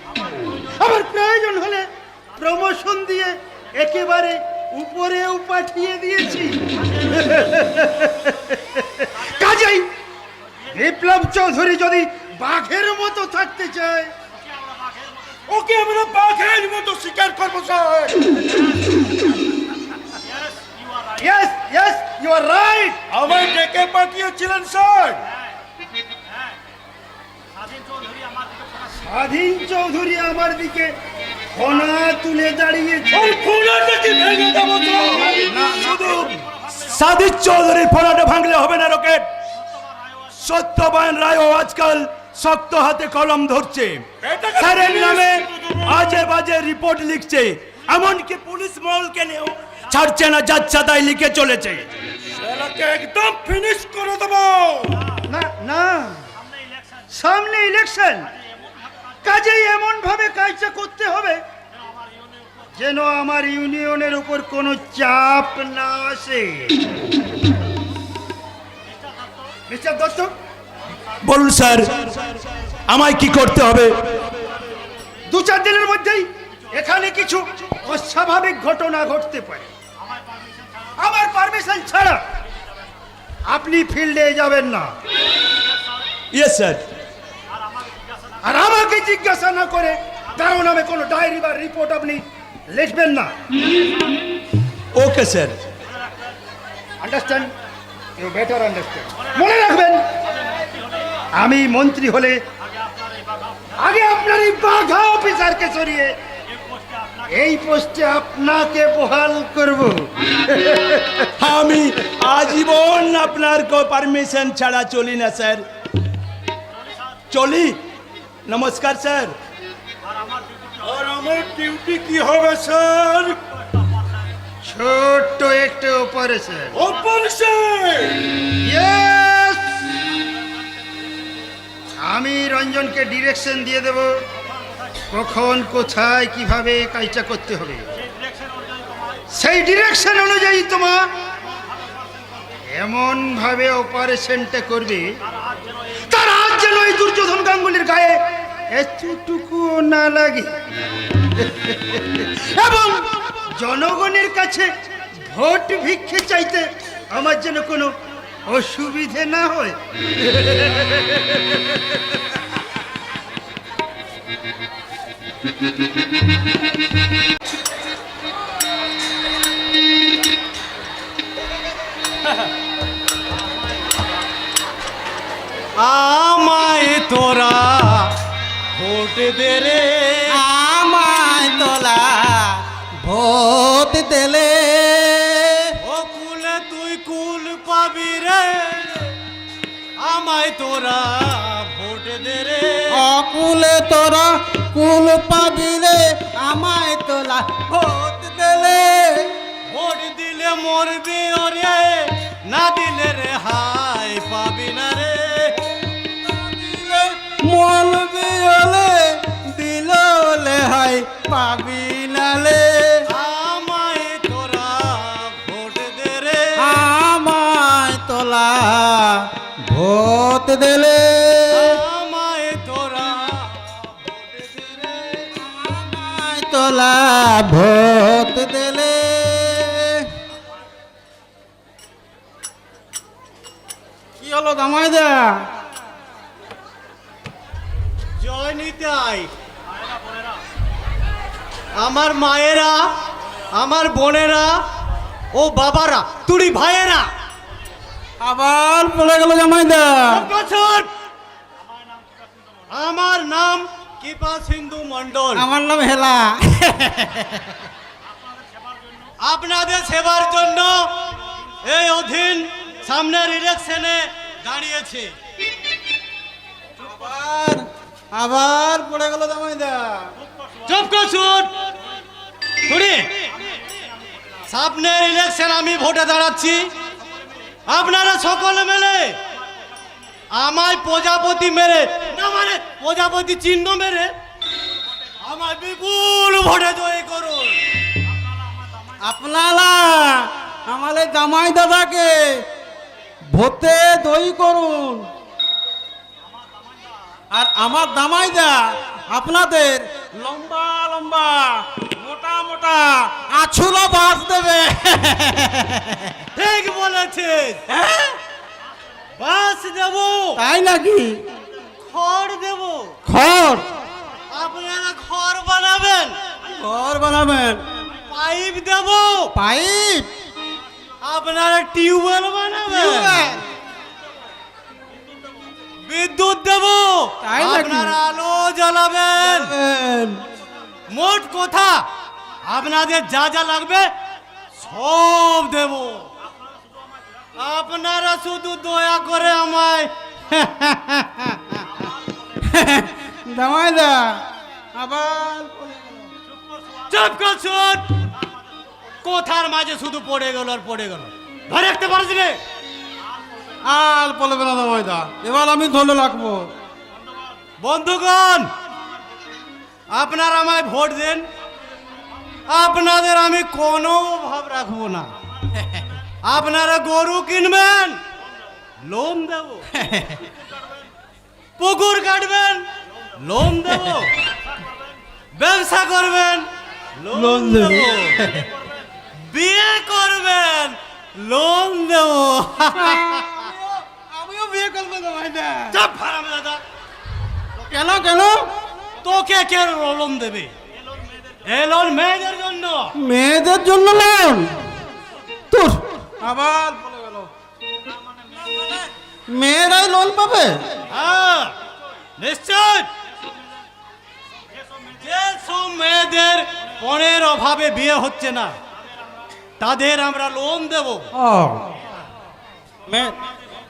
আমার প্রয়োজন হলে প্রমোশন দিয়ে একেবারে উপরেও পাঠিয়ে দিয়েছি। কাজেই বিপ্লব চৌধুরী যদি বাঘের মতো থাকতে চায়, ওকে আমরা বাঘের মতো শিকার করবো sir. Yes yes, you are right. আমায় ডেকে পাঠিয়েছিলেন স্যার। স্বাধীন চৌধুরী আমার দিকে ফোনা তুলে দাঁড়িয়েছে। শুধু স্বাধীন চৌধুরীর ফোনাটা ভাঙলে হবে না রকেট। সত্যবান রায়ও আজকাল শক্ত হাতে কলম ধরছে, স্যারের নামে আজে বাজে রিপোর্ট লিখছে, এমনকি পুলিশ মহলকে নিয়েও ছাড়ছে না, যাচ্ছা তাই লিখে চলেছে। একদম ফিনিশ করে দেবো। না না, সামনে ইলেকশন, কাজেই এমন ভাবে কাজটা করতে হবে যেন আমার ইউনিয়নের উপর কোনো চাপ না আসে। মিস্টার দত্ত, বলুন স্যার, আমায় কি করতে হবে? 2-4 দিনের মধ্যেই এখানে কিছু অস্বাভাবিক ঘটনা ঘটতে পারে। আমার পারমিশন ছাড়া আপনি ফিল্ডে যাবেন না। Yes sir. আর আমাকে জিজ্ঞাসা না করে কারো নামে কোনো ডায়েরি বা রিপোর্ট আপনি লিখবেন না। Okay sir. Understand? You better understand. মনে রাখবেন, আমি মন্ত্রী হলে আগে আপনার এই বাঘা অফিসারকে সরিয়ে এই পোস্টে আপনাকে বহাল করব। আমি আজীবন আপনার পারমিশন ছাড়া চলি না স্যার। চলি। নমস্কার স্যার। আর আমার ডিউটি কি হবে স্যার? ছোট্ট একটা অপারেশন। অপারেশন? ইয়েস, আমি রঞ্জনকে ডিরেকশন দিয়ে দেব কখন কোথায় কিভাবে কাজটা করতে হবে। সেই ডিরেকশন অনুযায়ী তোমার এমন ভাবে অপারেশনটা করবে তার হাত যেন এই দুর্যোধন গাঙ্গুলির গায়ে এতটুকু না লাগে, এবং জনগণের কাছে ভোট ভিক্ষে চাইতে আমার যেন কোনো অসুবিধে না হয়। আমায় তোরা ভোট দে রে, আমায় তোলা ভোট দিলে ও কুলে তুই কুল পাবি রে, আমায় তোরা ভোট দে রে। অকুলে তোরা কুল পাবিলে আমায় তোলা ভোট দিলে ভোট দিলে মরবি ওরে, না দিলে রে হার। পাবি নালে আমায় তোরা ভোট দে রে আমায় তোলা ভোট দিলে আমায় তোরা আমায় তোলা ভোট দিলে। কি হলো জামাইদা? জয় নিতাই। আমার মায়েরা, আমার বোনেরা ও বাবারা, তুড়ি ভাইয়েরা, আবার পড়ে গেল জামাইদা। বছর আমার নাম কৃপা সিন্ধু মণ্ডল। আমার নাম হেলা। আপনাদের সেবার জন্য এই অধীন সামনের ইলেকশনে দাঁড়িয়েছে। আবার আবার পড়ে গেল জামাইদা। চুপ করছুন। শুনি, সামনের ইলেকশন আমি ভোটে দাঁড়াচ্ছি। আপনারা সকলে মিলে আমায় প্রজাপতি মেরে, না মানে প্রজাপতি চিহ্ন মেরে আমার বিপুল ভোটে জয় করুন। আপনারা আমাদের জামাই দাদাকে ভোটে দই করুন, আর আমার জামাইদা আপনাদের লম্বা লম্বা মোটা মোটা আছুলো বাস দেবে। ঠিক বলেছেন। হ্যাঁ? বাস দেব, তাই নাকি? খড় দেব। খড়? আপনারা খড় বানাবেন। ঘর বানাবেন? পাইপ দেব। পাইপ? আপনারা টিউবওয়েল বানাবেন। বিদ্যুৎ দেব। তাই নাকি? আপনারা আলো জ্বালাবেন। মোট কথা আপনাদের যা যা লাগবে সব দেব। আপনারা শুধু দয়া করে আমায় জামাইদা আবার চুপ করছুন। কথার মাঝে শুধু পড়ে গেল আর পড়ে গেল। ধরে রাখতে পারছি রে। আর বলবে না জামাইদা, এবার আমি ধরে রাখবো। বন্ধুগণ, আপনারা আমায় ভোট দেন। আপনাদের আমি কোনো অভাব রাখবো না। আপনারা গরু কিনবেন, লোন দেব। পুকুর কাটবেন, লোন দেব। ব্যবসা করবেন, লোন দেব। বিয়ে করবেন, লোন দেব। আমিও বিয়ে করবো জামাইদা। চাপ হারাম দাদা। কেন কেন? তোকে কে লোন দেবে? এই লোন মেয়েদের জন্য। মেয়েদের জন্য লোন? তোর আবার বলে গেল মেয়েরাই লোন পাবে? হ্যাঁ, নিশ্চয়। যেসব মেয়েদের পণের অভাবে বিয়ে হচ্ছে না, তাদের আমরা লোন দেব। ও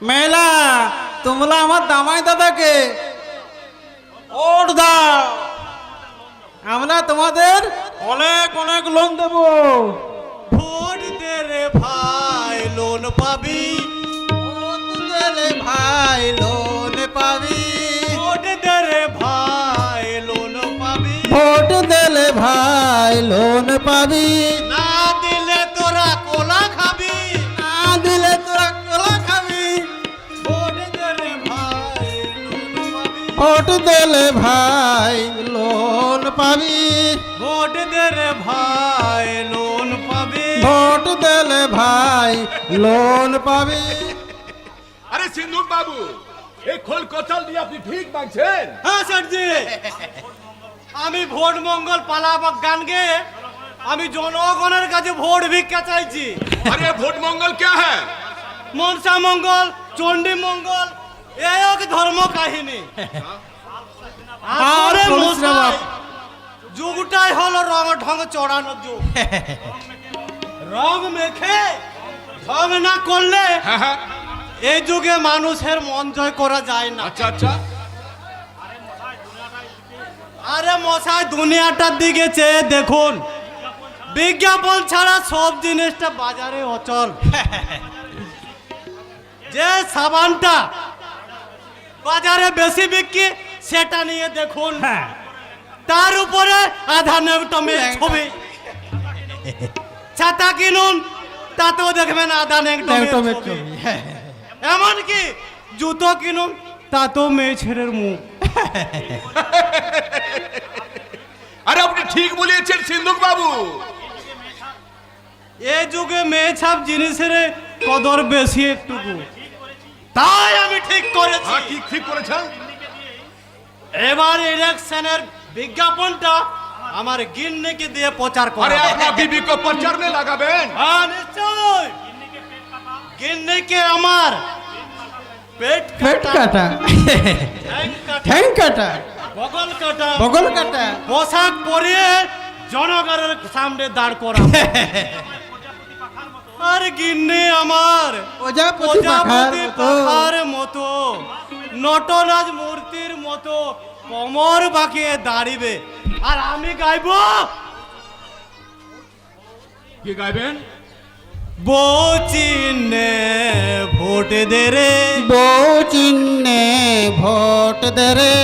মেলা, তোমরা আমার দামাই দাদাকে ওট দাও, আমরা তোমাদের অনেক অনেক লোন দেব। ভোট দে রে ভাই, লোন পাবি। ভোট দিলে ভাই লোন পাবি। ভোট দে রে ভাই, লোন পাবি। ভোট দিলে ভাই লোন পাবি। না দিলে তোরা কোলা খাবি। না দিলে তোরা কলা খাবি। ভোট দে রে ভাই, লোন পাবি। ভোট দিলে ভাই লোন পাবি। ভোট দে রে ভাই, লোন পাবি। ভোট দিলে ভাই লোন পাবি। আরে সিন্ধু বাবু, এই খোল কচাল দিয়ে আপনি ঠিক মাগছেন? হ্যাঁ স্যারজি, আমি ভোট মঙ্গল পালাবাগ গান গেয়ে আমি জনগণের কাছে ভোট ভিক্ষা চাইছি। अरे वोट मंगल क्या है? মনসা মঙ্গল, চণ্ডী মঙ্গল, এই এক ধর্ম কাহিনী। আসলে বলিস না মশাই, বাপ। যুগটাই হলো রং ঢং চড়ানোর যুগ। রং মেখে ঢং না করলে हाँ हाँ, এই যুগে মানুষের মন জয় করা যায় না। अच्छा अच्छा। আরে মশাই, দুনিয়াটার দিকে চেয়ে দেখুন, বিজ্ঞাপন ছাড়া সব জিনিসটা বাজারে অচল। যে সাবানটা বাজারে বেশি বিক্রি, সেটা নিয়ে দেখুন। তার উপরে আধা নেকটমের ছবি। ছাতা কিনুন, তাতেও দেখবেন আধা নেকটমের ছবি। এমনকি জুতো কিনুন, তাতেও মেয়ে ছেলের মুখ। আরে আপনি ঠিক বলেছেন সিন্ধুক বাবু। এ যুগে মেয়ে ছাপ জিনিসের কদর বেশি একটুকু, তাই আমি ঠিক করেছি। হ্যাঁ, ঠিক করেছেন। এবার ইলেকশনের বিজ্ঞাপনটা আমার গিন্নিকে দিয়ে প্রচার আরে করে। আপনার বিবি को प्रचार में लगाবেন। হ্যাঁ নিশ্চয়। গিন্নিকে আমার পেট পেট কাটা, ঠ্যাং কাটা, ঠ্যাং কাটা, বগল কাটা, বগল কাটা। পোশাক পরিয়ে জনগণের সামনে দাঁড় করা। আর গিন্নি আমার প্রজাপতি প্রজাপতি পাখার মতো। পাখার মতো, নটরাজ মূর্তির মতো কোমর বাঁকিয়ে দাঁড়িবে। আর আমি গাইবো, কি গাইবেন? বউ চিহ্নে ভোট দে রে, বউ চিহ্নে ভোট দে রে,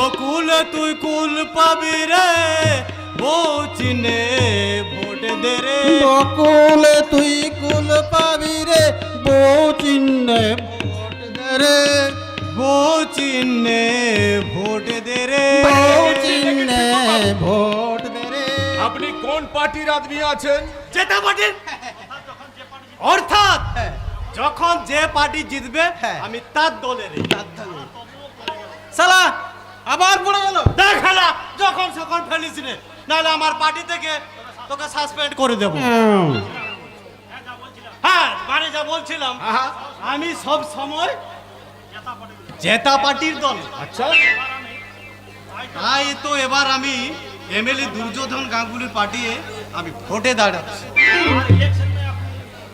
ও কুল তুই কুল পাবি রে, বউ চিহ্নে ভোট দে রে। বকুলে তুই কুল পাবি রে, বউ চিহ্নে ভোট দে রে, বউ চিহ্নে ভোট দে রে। বউ চিহ্নে ভোট দে রে। আপনি কোন পার্টির আদমি আছেন? জেতা পার্টির, অর্থাৎ যখন যে পার্টি জিতবে আমি তার দলের। সালা আবার পড়ে গেল। দেখালা যখন সখন ফেলিস রে, নাহলে আমার পার্টি থেকে তোকে সাসপেন্ড করে দেবো। হ্যাঁ মানে যা বলছিলাম, আমি সব সময় জেতা পার্টির দল। আচ্ছা, তাই তো এবার আমি এমএলএ দুর্যোধন গাঙ্গুলির পার্টিয়ে আমি ভোটে দাঁড়াচ্ছি।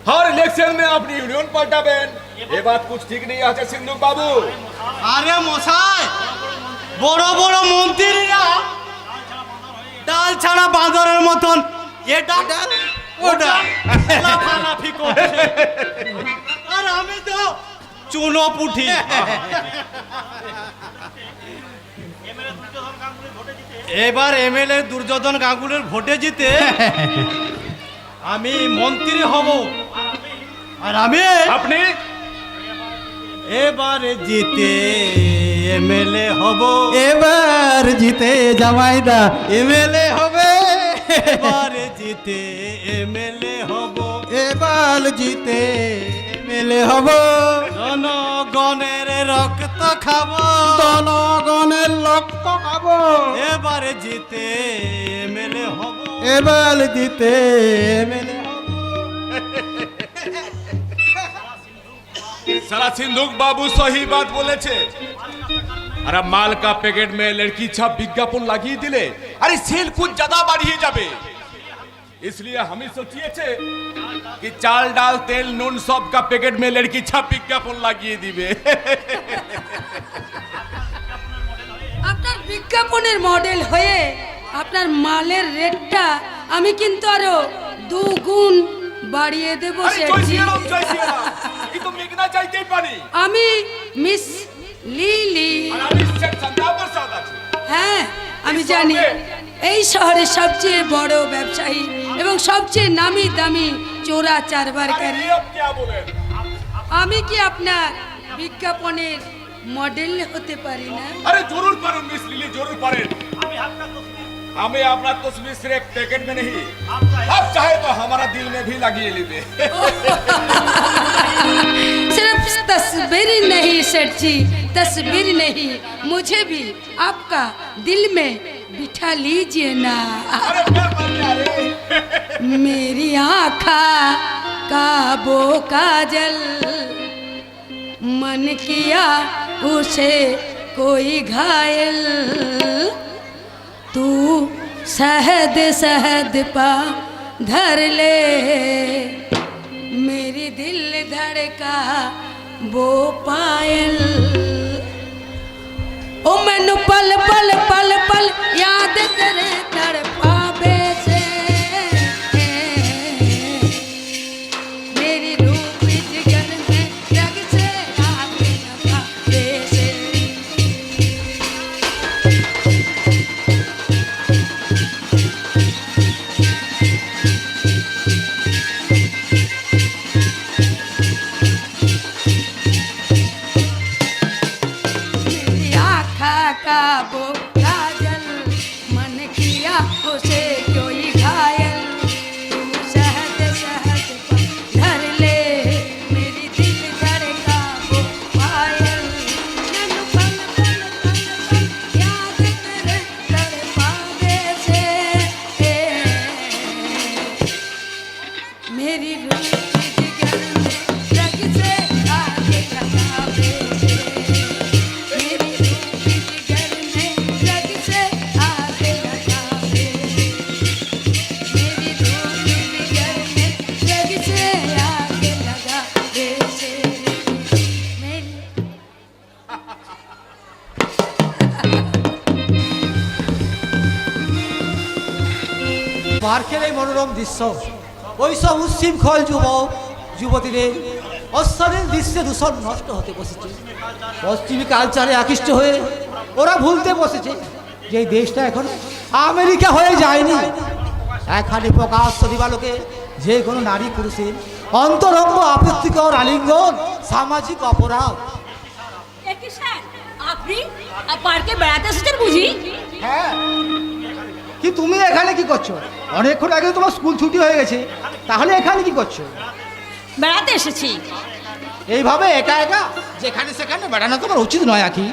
हर इलेक्शन में अपनी यूनियन पलटाবেন। ये बात कुछ ठीक नहीं আছে সিন্ধুক বাবু। আরে মশাই, বড় বড় মন্ত্রীরা ডাল ছাড়া বাঁদরের মতন এটা ওটা লাফালাফি করছে, আর আমি তো চুনো পুঠি। এবার এমএলএ দুর্যোধন গাঙ্গুলির ভোটে জিতে আমি মন্ত্রী হব, আর আমি আপনি এবারে জিতে এমএলএ হব। এবার জিতে জামাইদা এমএলএ হবে, এবারে জিতে এমএলএ হব। এবার জিতে এমএলএ হব, জনগণের রক্ত খাবো, জনগণের রক্ত খাবো, এবারে জিতে এমএলএ হব। এবার জিতে এমএলএ হব। साला सिंधुक बाबू सही बात বলেছে। अरे माल का पैकेट में लड़की छाप विज्ञापन লাগিয়ে দিলে अरे सेल कुछ ज्यादा बढ़िए যাবে। इसलिए हम ही सोचिए कि चाल डाल तेल नून सब का पैकेट में लड़की छाप विज्ञापन লাগিয়ে দিবে। আপনার বিজ্ঞাপনের মডেল হয়ে আপনার মালের রেটটা আমি কিন্তু আরো 2 গুণ বাড়িয়ে দেব अरे जय শেঠজি। श्री राम जय श्री राम। ये तो मेघना চাইতেই পারি। আমি মিস লিলি। আর আমি শেখ সন্ধ্যা প্রসাদ আছি। হ্যাঁ আমি জানি এই শহরের সবচেয়ে বড় ব্যবসায়ী এবং সবচেয়ে নামি দামি চোরা চারবারকারী। अरे अब क्या बोले? আমি কি আপনার বিজ্ঞাপনের মডেল হতে পারি না? अरे जरूर पारें मिस लिली जरूर पारें। हमें अपना तस्वीर सिर्फ पैकेट में नहीं, आप चाहे तो हमारा दिल में भी लगी लीजिए। सिर्फ तस्वीर नहीं सेठ जी, तस्वीर नहीं, मुझे भी आपका दिल में बिठा लीजिए ना। अरे क्या बात है रे? मेरी आँखा का वो काजल, मन किया उसे कोई घायल, तू शहद शहद पा धर ले, मेरी दिल धड़का वो पायल। ओ मैनू पल पल पल पल याद करे तड़पावे से, मेरी रूप जिगर में रग से आग लगावे से। পার্কের এই মনোরম দৃশ্য ওই সব উচ্ছৃঙ্খল যুবক যুবতীদের অশ্লীল দৃশ্যে দূষণ নষ্ট হতে বসেছে। পশ্চিমী কালচারে আকৃষ্ট হয়ে ওরা ভুলতে বসেছে যে এই দেশটা এখন আমেরিকা হয়ে যায়নি। এখানে প্রকাশ্য দিবালোকে যে কোনো নারী পুরুষের অন্তরঙ্গ আপত্তিকর আলিঙ্গন সামাজিক অপরাধ। একই স্যার, আপনি পার্কে বেড়াতে এসেছেন বুঝি? হ্যাঁ, কি তুমি এখানে কি করছো? অনেকক্ষণ আগে তোমার স্কুল ছুটি হয়ে গেছে, তাহলে এখানে কি করছো? বেড়াতে এসেছি। এইভাবে একা একা যেখানে সেখানে বেড়ানো তোমার উচিত নয় আখি।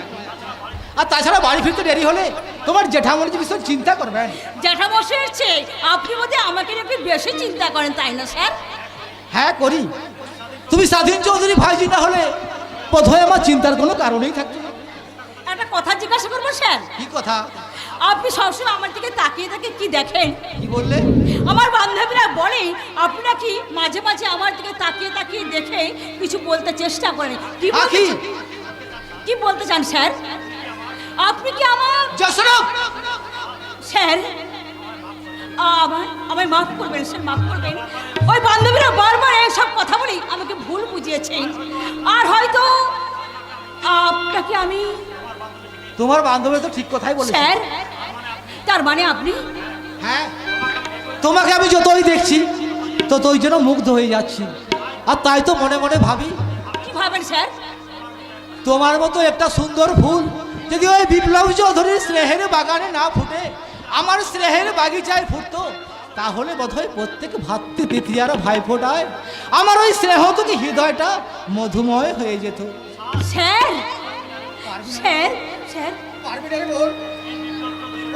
আর তাছাড়া বাড়ি ফিরতে দেরি হলে তোমার জেঠামণি যে বিষয়ে চিন্তা করবেন। জ্যাঠামশাইয়ের চেয়ে আপনি বোধহয় আমাকে একটু বেশি চিন্তা করেন, তাই না স্যার? হ্যাঁ করি। তুমি স্বাধীন চৌধুরী ভাইজি না হলে বোধহয় আমার চিন্তার কোনো কারণেই থাকতো না। একটা কথা জিজ্ঞাসা করবো স্যার? কি কথা? আপনি সবসময় আমার দিকে তাকিয়ে তাকিয়ে কি দেখেন? কি বললে? আমার বান্ধবীরা বলে আপনি নাকি মাঝে মাঝে আমার দিকে তাকিয়ে তাকিয়ে দেখে কিছু বলতে চেষ্টা করেন। আখি, কি বলতে চান স্যার? আপনি কি আমার জসরফ স্যার আমায় মাফ করবেন স্যার, মাফ করবেন। ওই বান্ধবীরা বারবার এইসব কথা বলে আমাকে ভুল বুঝিয়েছেন। আর হয়তো আপনাকে আমি তোমার বান্ধবী তো ঠিক কথাই বলেছে স্যার। তার মানে আপনি? হ্যাঁ, তোমাকে আমি যতই দেখছি ততই যেন মুগ্ধ হয়ে যাচ্ছি। আর তাই তো মনে মনে ভাবি, কি ভাবেন স্যার? তোমার মতো একটা সুন্দর ফুল যদি ওই বিপ্লব চৌধুরীর স্নেহের বাগানে না ফুটে আমার স্নেহের বাগিচায় ফুটতো, তাহলে বোধহয় প্রত্যেক ভাতৃ তৃতীয়ার ভাই ফোটায় আমার ওই স্নেহ থেকে হৃদয়টা মধুময় হয়ে যেত। স্যার স্যার স্যার পারবি না রে বোন?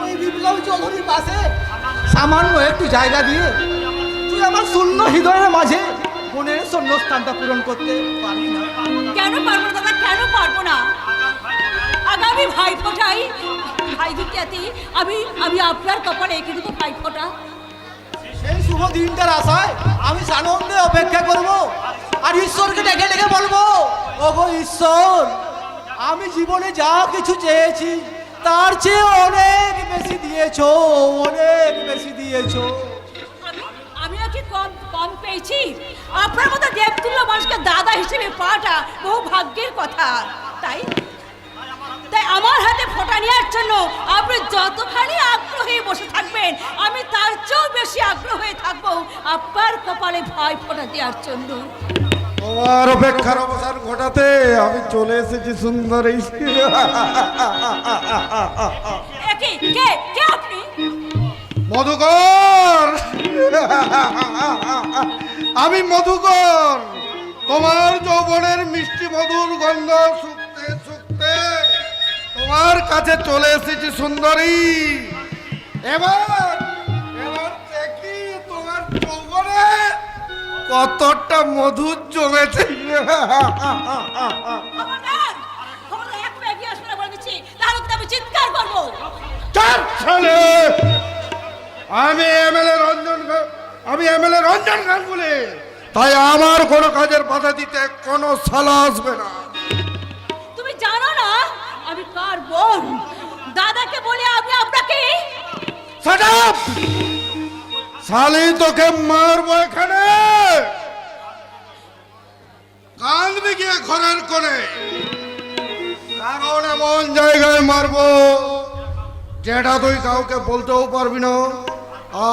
ওই বিপ্লব চৌধুরীর পাশে সামান্য একটু জায়গা দিয়ে তুই আমার শূন্য হৃদয়ের মাঝে মনের শূন্যস্থানটা পূরণ করতে পারবি না? কেন পারবো না দাদা, কেন পারবো না? আগামী ভাই ফোটাই ভাই দ্বিতীয়াতে আমি আপনার কপালে এঁকে দেবো ভাই ফোটা। সেই শুভ দিনটার আশায় আমি আনন্দে অপেক্ষা করব আর ঈশ্বরকে ডেকে ডেকে বলবো, ওগো ঈশ্বর, আমি জীবনে যা কিছু চেয়েছি তার চেয়ে অনেক বেশি দিয়েছো, অনেক বেশি দিয়েছো। আমিও কি কম কম পেয়েছি? আপনার মতো দেবতুল্য মানুষকে দাদা হিসেবে পাওয়াটা বহু ভাগ্যের কথা। তাই তাই আমার হাতে ফোঁটা নেওয়ার জন্য আপনি যতখানি আগ্রহী বসে থাকবেন আমি তার চেয়েও বেশি আগ্রহ হয়ে থাকবো আপনার কপালে ভাই ফোঁটা দেওয়ার জন্য। তোমার অপেক্ষার অবসান ঘটাতে আমি চলে এসেছি সুন্দরী। কে কে কে আপনি? মধুকর, আমি মধুকর। তোমার যৌবনের মিষ্টি মধুর গন্ধ শুকতে শুকতে তোমার কাছে চলে এসেছি সুন্দরী। এবার এবার দেখি তোমার যৌবনে কতটা মধু জমেছে। খবরদার, খবরদার, এক পা এগিয়ে আসবে না বলে দিচ্ছি, তাহলে কিন্তু আমি চিৎকার করবো। চার ছেলে, আমি এমএলএ রঞ্জন গাঙ্গুলি, তাই আমার কোনো কাজের বাধা দিতে কোনো সালা আসবে না। তুমি জানো না আমি কার বোন? দাদাকে বলে আমি আপনাকে Shut up! শালি তোকে মারবো এখানে, কাঁদবি গিয়ে ঘরের কোণে, কারণ এমন জায়গায় মারবো যেটা তুই কাউকে বলতেও পারবি না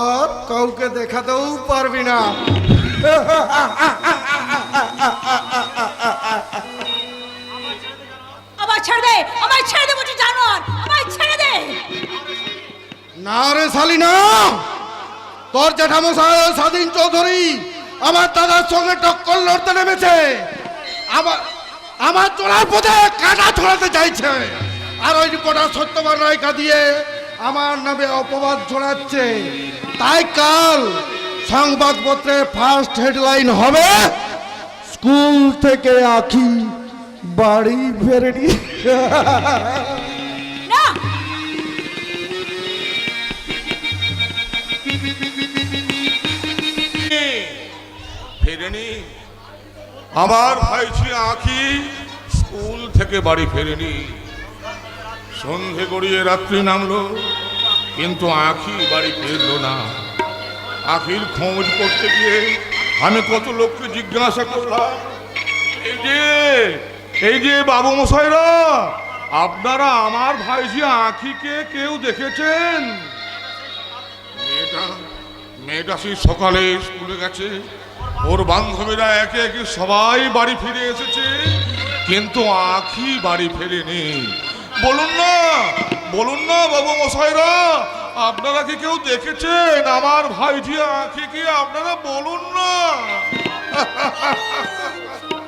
আর কাউকে দেখাতেও পারবি না। আমার ছেড়ে দে, আমার ছেড়ে দে বলছি, জানোয়ার, আমার ছেড়ে দে। না রে শালি না, তোর জ্যাঠামশাই স্বাধীন চৌধুরী আমার দাদার সঙ্গে টক্কর লড়তে নেমেছে, আমার চলার পথে কাটা ছড়াতে চাইছে, আর ওই রিপোর্টার সত্যবান রায়কা দিয়ে আমার নামে অপবাদ ছড়াচ্ছে। তাই কাল সংবাদপত্রে ফার্স্ট হেডলাইন হবে, স্কুল থেকে আখি বাড়ি ফেরেনি। না, ফেরেনি? আমার ভাইঝি আঁখি স্কুল থেকে বাড়ি ফেরেনি। সন্ধে গড়িয়ে রাত্রি নামলো কিন্তু আঁখি বাড়ি ফিরলো না। আখির খোঁজ করতে গিয়ে আমি কত লোককে জিজ্ঞাসা করলাম, এই যে বাবু মশাইরা, আপনারা আমার ভাইজি আখিকে কেউ দেখেছেন? মেয়েটা সেই সকালে স্কুলে গেছে, ওর বান্ধবীরা একে একে সবাই বাড়ি ফিরে এসেছে, কিন্তু আখি বাড়ি ফেরেনি। বলুন না বাবু মশাইরা, আপনারা কি কেউ দেখেছেন আমার ভাইজি আখিকে? আপনারা বলুন না।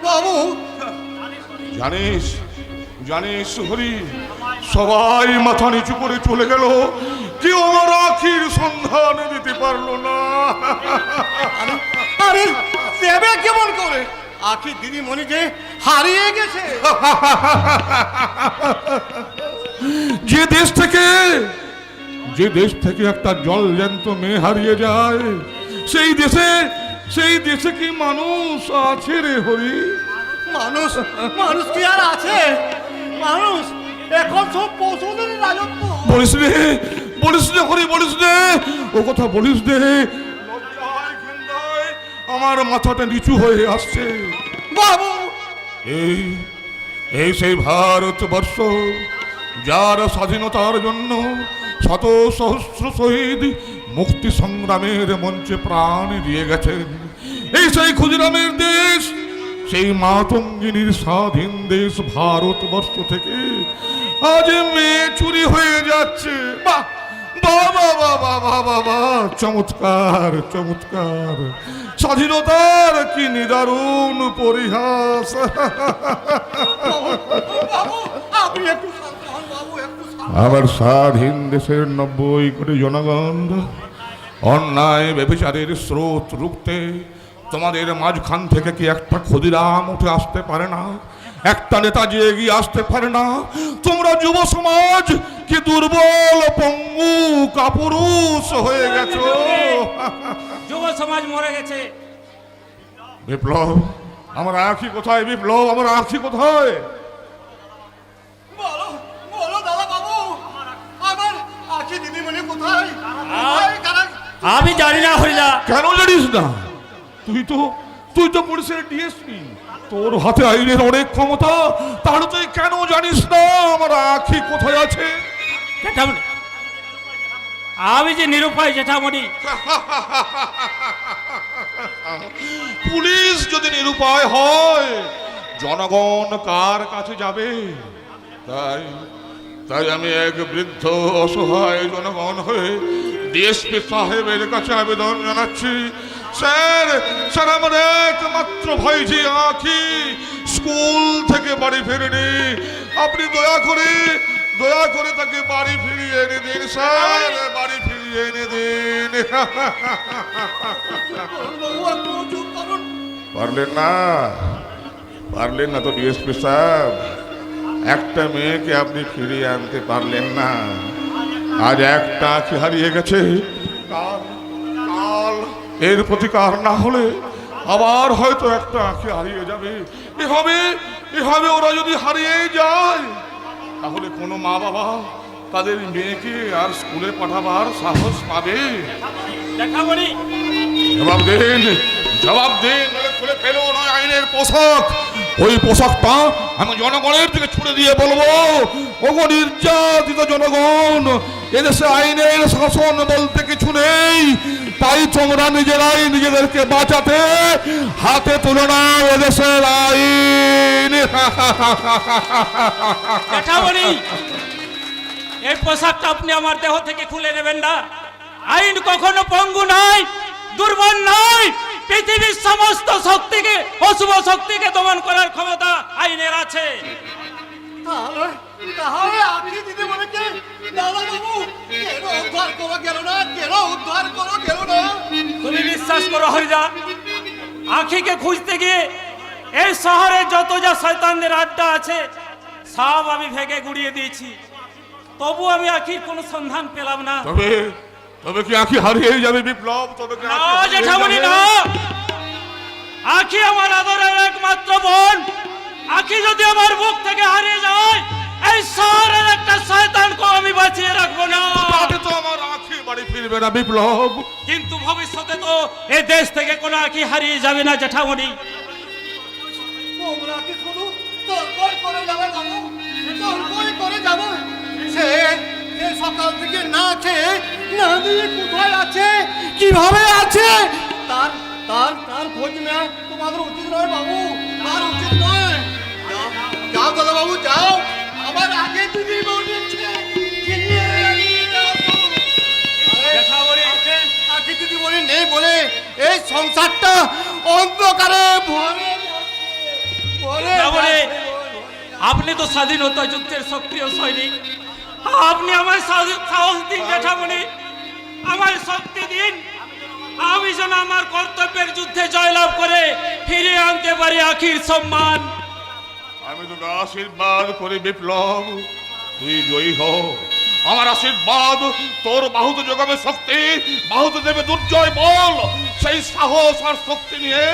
বাবু, জানিস হরি, সবাই মাথা নিচু করে চলে গেল, কেউ আমার আখির সন্ধান দিতে পারলো না। আরে দেবে কেমন করে? আখি দিদিমণি যে হারিয়ে গেছে। যে দেশ থেকে একটা জলজ্যান্ত মেয়ে হারিয়ে যায়, সেই দেশে কি মানুষ আছে রে হরি? মানুষ কি আর আছে? মানুষ এখন সব পশুদের রাজত্ব। বলিস রে হরি, বলিস রে, ও কথা বলিস রে। লজ্জায় ঘৃণায় আমার মাথাটা নিচু হয়ে আসছে। বাবু, এই সেই ভারতবর্ষ, যার স্বাধীনতার জন্য শত সহস্র শহীদ মুক্তি সংগ্রামের মঞ্চে প্রাণ দিয়ে গেছেন। এই সেই ক্ষুদিরামের দেশ, সেই মাতঙ্গিনীর স্বাধীন দেশ ভারতবর্ষ থেকে আজ মেয়ে চুরি হয়ে যাচ্ছে। বাহ বাবা, চমৎকার। স্বাধীনতার কি নিদারুণ পরিহাস। আপনি একটু শান্ত হন বাবু, একটু শান্ত। আবার স্বাধীন দেশের 90 কোটি জনগণ অন্যায় ব্যভিচারের স্রোত রুখতে তোমাদের মাঝখান থেকে কি একটা ক্ষুদিরাম উঠে আসতে পারে না? একটা নেতাজি এগিয়ে আসতে পারে না? তোমরা যুব সমাজ কি দুর্বল, পঙ্গু, কাপুরুষ হয়ে গেছো? যুব সমাজ মরে গেছে। বিপ্লব, আমার আখি কোথায়? বিপ্লব, আমার আখি কোথায়? বলো দাদা বাবু, আমার আখি দিদিমণি কোথায়? আমি জানি না হরিদা। কেন জানিস না? তুই তো পুলিশের ডিএসপি, তোর হাতে আইনের অনেক ক্ষমতা, তাহলে তুই কেন জানিস না আমার আখি কোথায় আছে? জেঠামণি, আমি যে নিরুপায় জেঠামণি। পুলিশ যদি নিরুপায় হয়, জনগণ কার কাছে যাবে? তাই আমি এক বৃদ্ধ অসহায় জনগণ হয়ে ডিএসপি সাহেবের কাছে আবেদন জানাচ্ছি। স্যার, আমার একমাত্র ভাইজি আখি স্কুল থেকে বাড়ি ফেরেনি। আপনি দয়া করে তাকে বাড়ি ফিরিয়ে এনে দিন স্যার, বাড়ি ফিরিয়ে এনে দিন। পারলেন না তো ডিএসপি সাহেব, একটা মেয়েকে আপনি ফিরিয়ে আনতে পারলেন না। আজ একটা আখি হারিয়ে গেছে, কাল এর প্রতিকার না হলে আবার হয়তো একটা আখি হারিয়ে যাবে। এভাবে ওরা যদি হারিয়ে যায়, তাহলে কোনো মা বাবা তাদের মেয়েকে আর স্কুলে পাঠাবার সাহস পাবে? জেঠামণি, জবাব দিন, খুলে ফেলো নয় আইনের পোশাক। ওই পোশাকটা আমি জনগণের দিকে ছুড়ে দিয়ে বলবো, ওগো নির্যাতিত জনগণ, এদেশে আইনের শাসন বলতে কিছু নেই, তাই তোমরা নিজেরাই নিজেদেরকে বাঁচাতে হাতে তুলে নাও এদেশের আইন। জেঠামণি, এই পোশাকটা আপনি আমার দেহ থেকে খুলে নেবেন না। আইন কখনো পঙ্গু নয়, দুর্বল নয়। পৃথিবীর সমস্ত শক্তিকে, অশুভ শক্তিকে দমন করার ক্ষমতা আইনের আছে। তাহলে আখি দিদিমণিকে দাদা বাবু কেন উদ্ধার করা গেল না? তুমি বিশ্বাস করো হরিদা, আখিকে খুঁজতে গিয়ে এই শহরে যত যা শয়তানদের আড্ডা আছে সব আমি ভেঙে গুড়িয়ে দিয়েছি, তবু আমি আখির কোনো সন্ধান পেলাম না। তবে কি আখি হারিয়ে যাবে বিপ্লব? না জেঠামণি, না। আখি আমার আদরের একমাত্র বোন। আখি যদি আমার বুক থেকে হারিয়ে যায়, এই শহরের একটা শয়তানকে আমি বাঁচিয়ে রাখবো না। তো আমার আখি বাড়ি ফিরবে না বিপ্লব। কিন্তু ভবিষ্যতে তো এই দেশ থেকে কোনো আঁখি হারিয়ে যাবে না জ্যাঠামণি। তোমরা কি শুধু তোর করে যাবে বাবু, তোর করে যাবো? সে সে সকাল থেকে না খেয়ে না দিয়ে কোথায় আছে, কিভাবে আছে, তার তার তার খোঁজ নেওয়া তোমাদের উচিত নয় বাবু, তার উচিত নয়। যাও দাদা বাবু যাও, আবার আগে দিদি বলেছে আগে দিদি বলে নেই বলে এই সংসারটা অন্ধকারে ভরে জ্যাঠামণি, আপনি তো স্বাধীনতা যুদ্ধের সক্রিয় সৈনিক, আপনি আমায় সাহস দিন জ্যাঠামণি, আমায় শক্তি দিন, আমি যেন আমার কর্তব্যের যুদ্ধে জয়লাভ করে ফিরিয়ে আনতে পারি আখির সম্মান। আমি তোকে আশীর্বাদ করি বিপ্লব, তুই জয়ী হ। আমার আশীর্বাদ তোর বাহুতে যোগাবে শক্তি, বাহুতে দেবে দুর্জয় বল। সেই সাহস আর শক্তি নিয়ে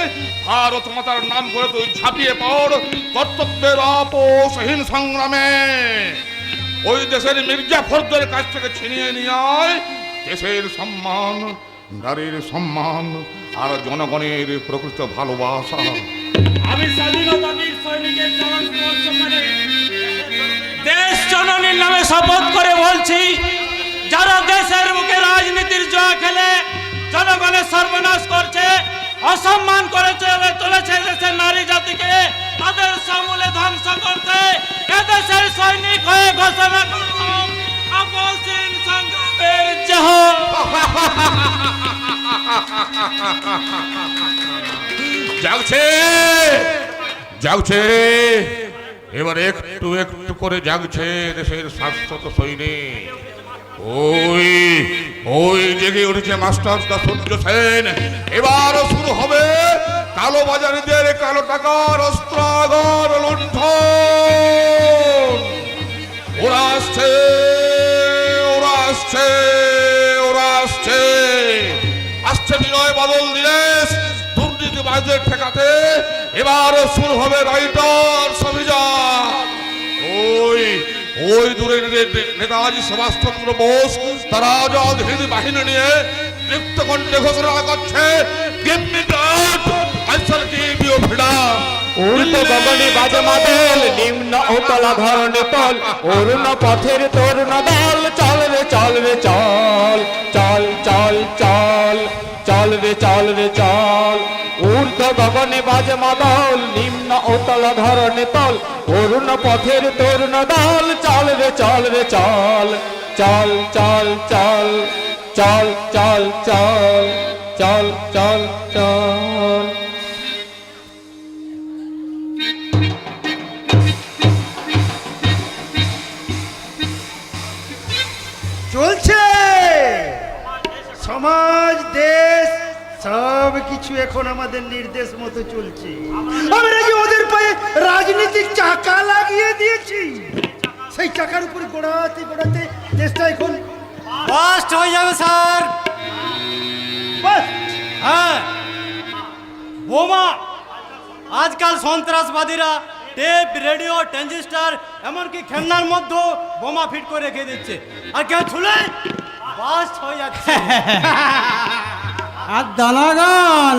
ভারত মাতার নাম করে তুই ঝাঁপিয়ে পড় কর্তব্যের আপোষহীন সংগ্রামে। ওই দেশের মির্জাফরদের কাছ থেকে ছিনিয়ে নিয়ে আয় দেশের সম্মান, নারীর সম্মান আর জনগণের প্রকৃত ভালোবাসা। আমি স্বাধীনতা বীর সৈনিকের চরণ স্পর্শ করে দেশ জননীর নামে শপথ করে বলছি, যারা দেশের মুখে রাজনীতির জয় খেলে জনগণের সর্বনাশ করছে, অসম্মান করেছে চলেছে দেশের নারী জাতিকে, তাদের সমূলে ধ্বংস করতে এদেশের সৈনিক হয়ে ঘোষণা করলাম আপোষহীন সংগ্রামের জয়। জাগছে জাগছে, এবার একটু একটু করে জাগছে দেশের শাশ্বত সৈনিক। ওই ওই জেগে উঠেছে মাস্টার দা সূর্য সেন। এবার শুরু হবে কালো বাজারিদের কালো টাকার অস্ত্রাগার লুণ্ঠন। ওরা আসছে ওরা আসছে ওরা আসছে, আসছে বিনয় বাদল দীনেশ দুর্নীতিবাজদের ঠেকাতে। এবার শুরু হবে রাইটার্স অভিযান। ওই ওই দূরের নেতাজি সুভাষচন্দ্র বোস তারা আজাদ হিন্দ বাহিনী নিয়ে লিপ্ত কণ্ঠে ঘোষণা করছে, ঊর্ধ্ব গগনে বাজে মাদল, নিম্ন উতলা ধরণে তল, অরুণ পথের তরুণ দল, চল রে চল রে চল, চল চল চল, চল রে চল রে চল। ঊর্ধ্ব গগনে বাজে মাদল, নিম্ন উতলা ধরণে তল, অরুণ পথের তরুণ দল, চল রে চল রে চল, চল চল চল, চল চল চল, চল চল চল। চলছে সমাজ, দেশ সব কিছু এখন আমাদের নির্দেশ মতো চলছে। আমরা যে ওদের পায়ে রাজনীতির চাকা লাগিয়ে দিয়েছি, সেই চাকার উপরে গোড়াতে গোড়াতে দেশটা এখন বাস্ট হয়ে যাবে স্যার। হ্যাঁ, বোমা আজকাল সন্ত্রাসবাদীরা টেপ, রেডিও, ট্রানজিস্টার এমনকি খেলনার মধ্যে বোমা ফিট করে রেখে দিচ্ছে, আর কেউ ছুলে বাস্ট হয়ে যাচ্ছে। আর দানাগান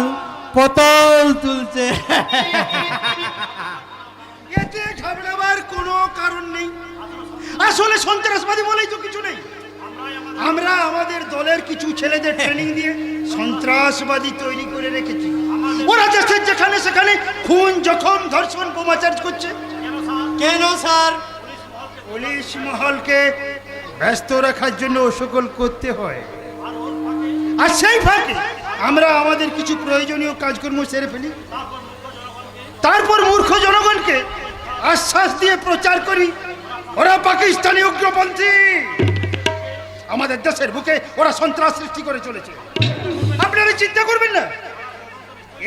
পতল তুলছে। এতে ঘাবড়াবার কোনো কারণ নেই, আসলে সন্ত্রাসবাদী বলেই তো কিছু নেই। আমরা আমাদের দলের কিছু ছেলেদের ট্রেনিং দিয়ে সন্ত্রাসবাদী তৈরি করে রেখেছি। ওরা দেশের যেখানে সেখানে খুন, জখম, ধর্ষণ, বোমাচার্জ করছে। কেন স্যার? পুলিশ মহলকে ব্যস্ত রাখার জন্য ও সকল করতে হয়, আর সেই ফাঁকে আমরা আমাদের কিছু প্রয়োজনীয় কাজকর্ম সেরে ফেলি। তারপর মূর্খ জনগণকে আশ্বাস দিয়ে প্রচার করি ওরা পাকিস্তানি উগ্রপন্থী, আমাদের দেশের বুকে ওরা সন্ত্রাস সৃষ্টি করে চলেছে। আপনারা চিন্তা করবেন না,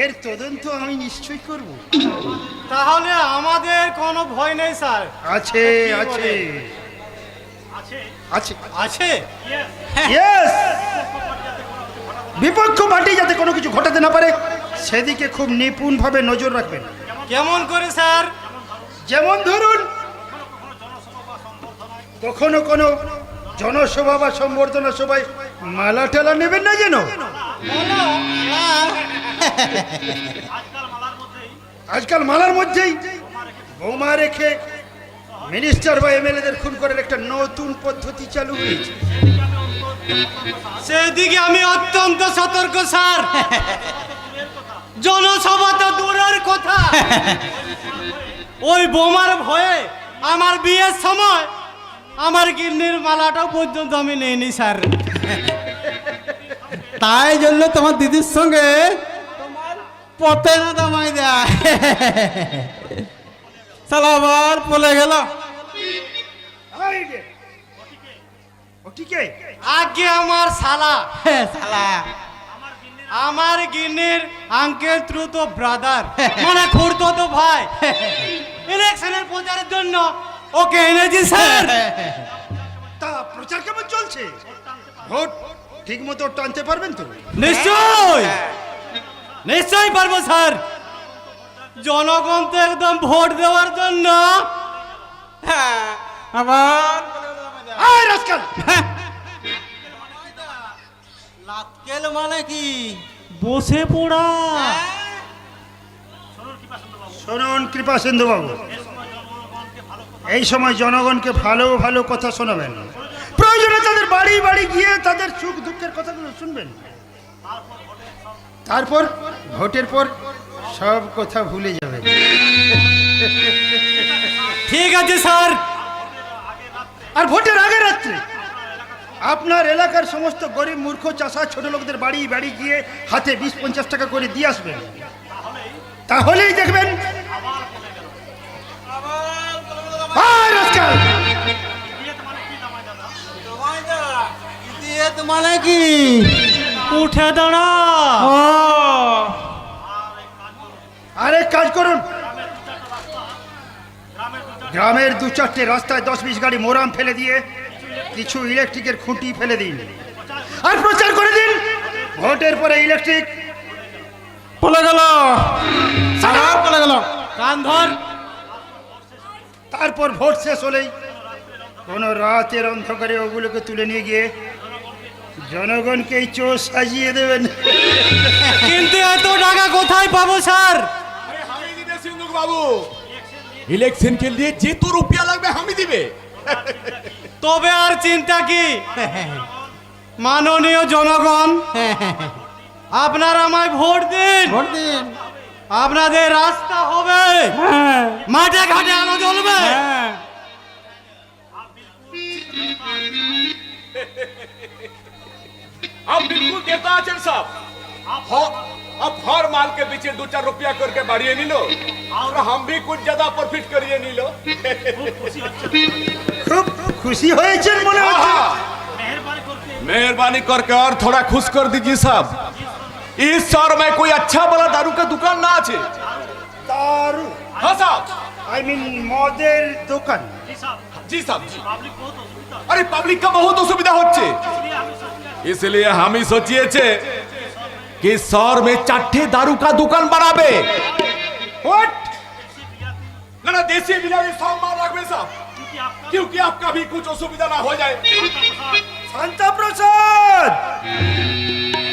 এর তদন্ত আমি নিশ্চয়ই করব। তাহলে আমাদের কোনো ভয় নেই স্যার। আছে আছে আছে আছে ইয়েস, বিপক্ষ পার্টি যাতে কোনো কিছু ঘটাতে না পারে সেদিকে খুব নিপুণভাবে নজর রাখবেন। কেমন করে স্যার? যেমন ধরুন, কখনো কোনো জনসভা বা সম্বর্ধনা সভায় মালা টেলা নেবেন না যেন? আজকাল মালার মধ্যেই বোমা রেখে মিনিস্টার বা এমএলএদের খুন করার একটা নতুন পদ্ধতি চালু হয়েছে। সেদিকে আমি অত্যন্ত সতর্ক স্যার। জনসভা তো দূরের কথা, ওই বোমার ভয়ে আমার বিয়ের সময় আমার গিন্নির মালাটা পর্যন্ত আমি নেইনি স্যার। তাই জন্য তোমার দিদির সঙ্গে তোমার পথে না দামাই দেয়। সালা আবার বলে গেল। ওটিকে আগে আমার শালা, সালা আমার গিন্নির আঙ্কেল থ্রু তো ব্রাদার, মানে খুড়তো তো ভাই। ইলেকশনের প্রচারের জন্য ওকে এনেছি স্যার। তা প্রচার কেমন চলছে? ভোট ঠিক মতো টানতে পারবেন তো? নিশ্চয় নিশ্চয়ই পারবো স্যার। জনগণ তো একদম ভোট দেওয়ার জন্য আবার আয় রাজকাল, লাতকেল মানে কি? বসে পড়া। শুনুন কৃপা সিন্ধু বাবু, এই সময় জনগণকে ভালো ভালো কথা শোনাবেন। প্রয়োজনে তাদের বাড়ি বাড়ি গিয়ে তাদের সুখ দুঃখের কথাগুলো শুনবেন। তারপর ভোটের পর সব কথা ভুলে যাবেন। ঠিক আছে স্যার। আর ভোটের আগে রাত্রে আপনার এলাকার সমস্ত গরিব মূর্খ চাষা ছোট লোকদের বাড়ি বাড়ি গিয়ে হাতে 20-50 টাকা করে দিয়ে আসবেন। তাহলেই দেখবেন আয় রাজকাল, মানে কি? উঠে দাঁড়া। ও আরেক কাজ করুন, গ্রামের 2-4টে রাস্তায় 10-20 গাড়ি মোরাম ফেলে দিয়ে কিছু ইলেকট্রিকের খুঁটি ফেলে দিন আর প্রচার করে দিন ভোটের পরে ইলেকট্রিক বলে গেল। সালা বলে গেল। কান ধর। তারপর ভোট শেষ হলেই কোনো রাতের অন্ধকারে ওগুলোকে তুলে নিয়ে গিয়ে জনগণকে এই চোর সাজিয়ে দেবেন। কিন্তু এত টাকা কোথায় পাবো স্যার? সিন্ধু বাবু, ইলেকশন के लिए যে তো রুপিয়া লাগবে আমি দিবে। তবে আর চিন্তা কি? মাননীয় জনগণ, আপনারা আমায় ভোট দিন। ভোট দিন। আপনাদের রাস্তা হবে, মাঠে ঘাটে আলো জ্বলবে। आप बिल्कुल देता आचरण साहब। अब हर माल के पीछे 2-4 रुपया करके बढ़िए नहीं लो और हम भी कुछ ज्यादा प्रॉफिट करिए नहीं लो। খুব খুশি হয়েছেন মনে হচ্ছে। मेहरबानी करके और थोड़ा खुश कर दीजिए साहब। इस शहर में कोई अच्छा वाला दारू का दुकान ना আছে। দারু हाँ साहब। আই মিন মদের দোকান। जी साहब जी। अरे पब्लिक का बहुत असुविधा होচ্ছে, इसलिए हम ही सोचिए कि शहर में 4ठे दारू का दुकान बनाबे। व्हाट? ना देसी बिलारी सामान रखबे साहब, क्योंकि आपका भी कुछ असुविधा ना हो जाए। শান্তা প্রসাদ,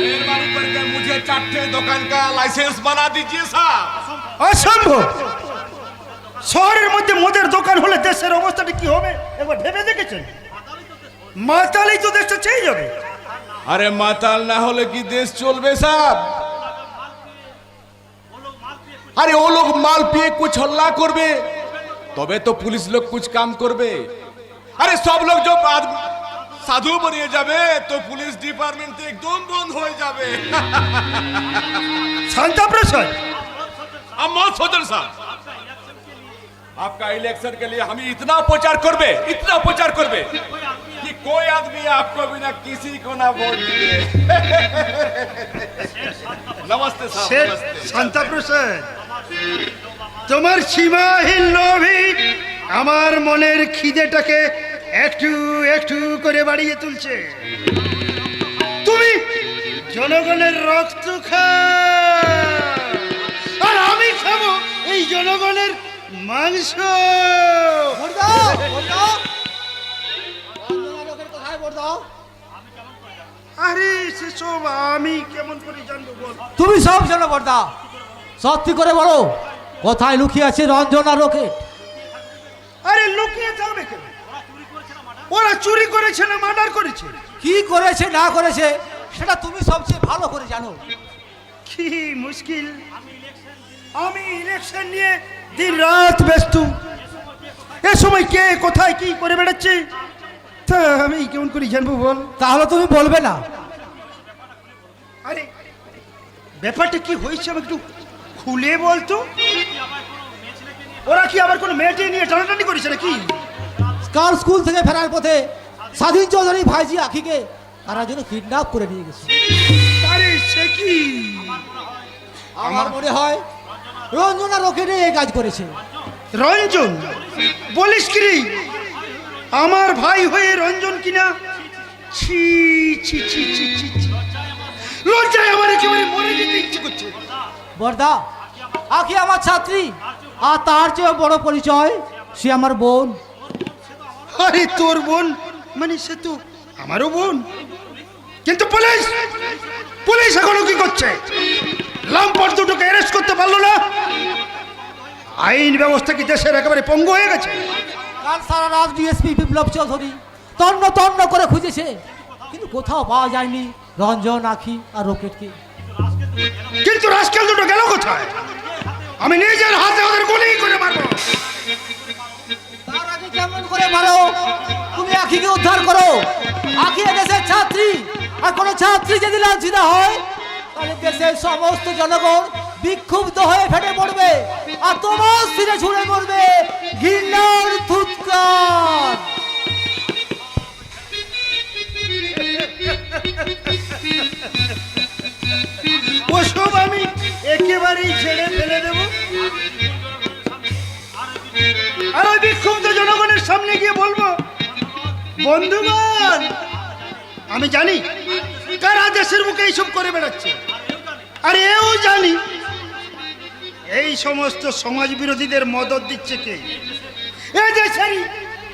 मेहरबानी करके मुझे 4ठे दुकान का लाइसेंस बना दीजिए साहब। অসম্ভব। শহরের মধ্যে মদের দোকান হলে দেশের অবস্থাটা কি হবে একবার ভেবে দেখেছেন? মাতালি তো দেশটা চেয়ে যাবে। अरे माताल ना होले कि देश चलबे साहब? अरे वो लोग माल पिए कुछ हल्ला करबे तबे तो पुलिस लोग कुछ काम करबे। अरे सब लोग जो साधु बनिए जाबे तो पुलिस डिपार्टमेंट तो एकदम बंद हो जाबे। শান্তা প্রসাদ, अब मत सोचन साहब, आपका इलेक्शन के लिए हम इतना प्रचार करबे कि कोई आदमी आपको बिना किसी को ना वोट दिए। नमस्ते साहब, শেঠ नमस्ते। শান্তা প্রসাদ, তোমার সীমাহীন লোভী আমার মনের খিদেটাকে একটু একটু করে বাড়িয়ে তুলছে। তুমি জনগণের রক্ত খাও আর আমি খাবো এই জনগণের মাংস। ভোট দাও, ভোট দাও। অন্ধকার লোকের কথায় ভোট দাও। আরে সেসব আমি কেমন করে জানবো বল? তুমি সব জানো বর্দা, সত্যি করে বলো কোথায় লুকিয়ে আছে রঞ্জন আর রকেট? আরে লুকিয়ে থাকবে কেন? ওরা চুরি করেছে না মার্ডার করেছে? কি করেছে না করেছে সেটা তুমি সবচেয়ে ভালো করে জানো। কি মুশকিল, আমি ইলেকশন নিয়ে দিন রাত ব্যস্ত। এ সময় কে কোথায় কি করে বেড়াচ্ছে তা আমি কেমন করে জানবো বল? তাহলে তুমি বলবে না? আরে ব্যাপারটা কি হয়েছে আমাকে একটু খুলে বলতো। ওরা কি আবার কোনো মেয়েটে নিয়ে টানাটানি করেছে নাকি? কাল স্কুল থেকে ফেরার পথে স্বাধীন চৌধুরী ভাইজি আখিকে তারা যেন কিডন্যাপ করে নিয়ে গেছে। আরে সে কি? আমার মনে হয় রঞ্জন আর রকেটে এই কাজ করেছে। রঞ্জন বলিস কি রে? আমার ভাই হয়ে রঞ্জন কিনা? ছি ছি ছি ছি ছি ছি। লজ্জায় আমার একেবারে মরে যেতে ইচ্ছে করছে। বর্দা, আখি আমার ছাত্রী, আর তার চেয়ে বড় পরিচয় সে আমার বোন। আরে তোর বোন মানে সে তো আমারও বোন। কিন্তু পুলিশ পুলিশ এখনো কি করছে? লাম্পট দুটোকে অ্যারেস্ট করতে পারলো না? আইন ব্যবস্থা কি দেশের একেবারে পঙ্গু হয়ে গেছে? কাল সারা রাত ডিএসপি বিপ্লব চৌধুরী তন্ন তন্ন করে খুঁজেছে, কিন্তু কোথাও পাওয়া যায়নি রঞ্জন, আখি আর রকেটকে। কিন্তু রাস্কেল দুটো গেল কোথায়? আমি নিজের হাতে ওদের গুলি করে মারবো। তার আগে কেমন করে মারো? তুমি আখিকে উদ্ধার করো। আখি দেশের ছাত্রী, আর কোনো ছাত্রী যদি লাঞ্ছিত হয় তাহলে দেশের সমস্ত জনগণ বিক্ষুব্ধ হয়ে ফেটে পড়বে, আর তোমার সিরে ছুঁড়ে পড়বে ঘৃণার ধুৎকার। ওসব আমি একেবারেই ছেড়ে ফেলে দেব। আর ওই বিক্ষুব্ধ জনগণের সামনে গিয়ে বলবো, বন্ধুগণ আমি জানি কারা দেশের বুকে এইসব করে বেড়াচ্ছে, আর এও জানি এই সমস্ত সমাজ বিরোধীদের মদত দিচ্ছে কে। এই দেশেরই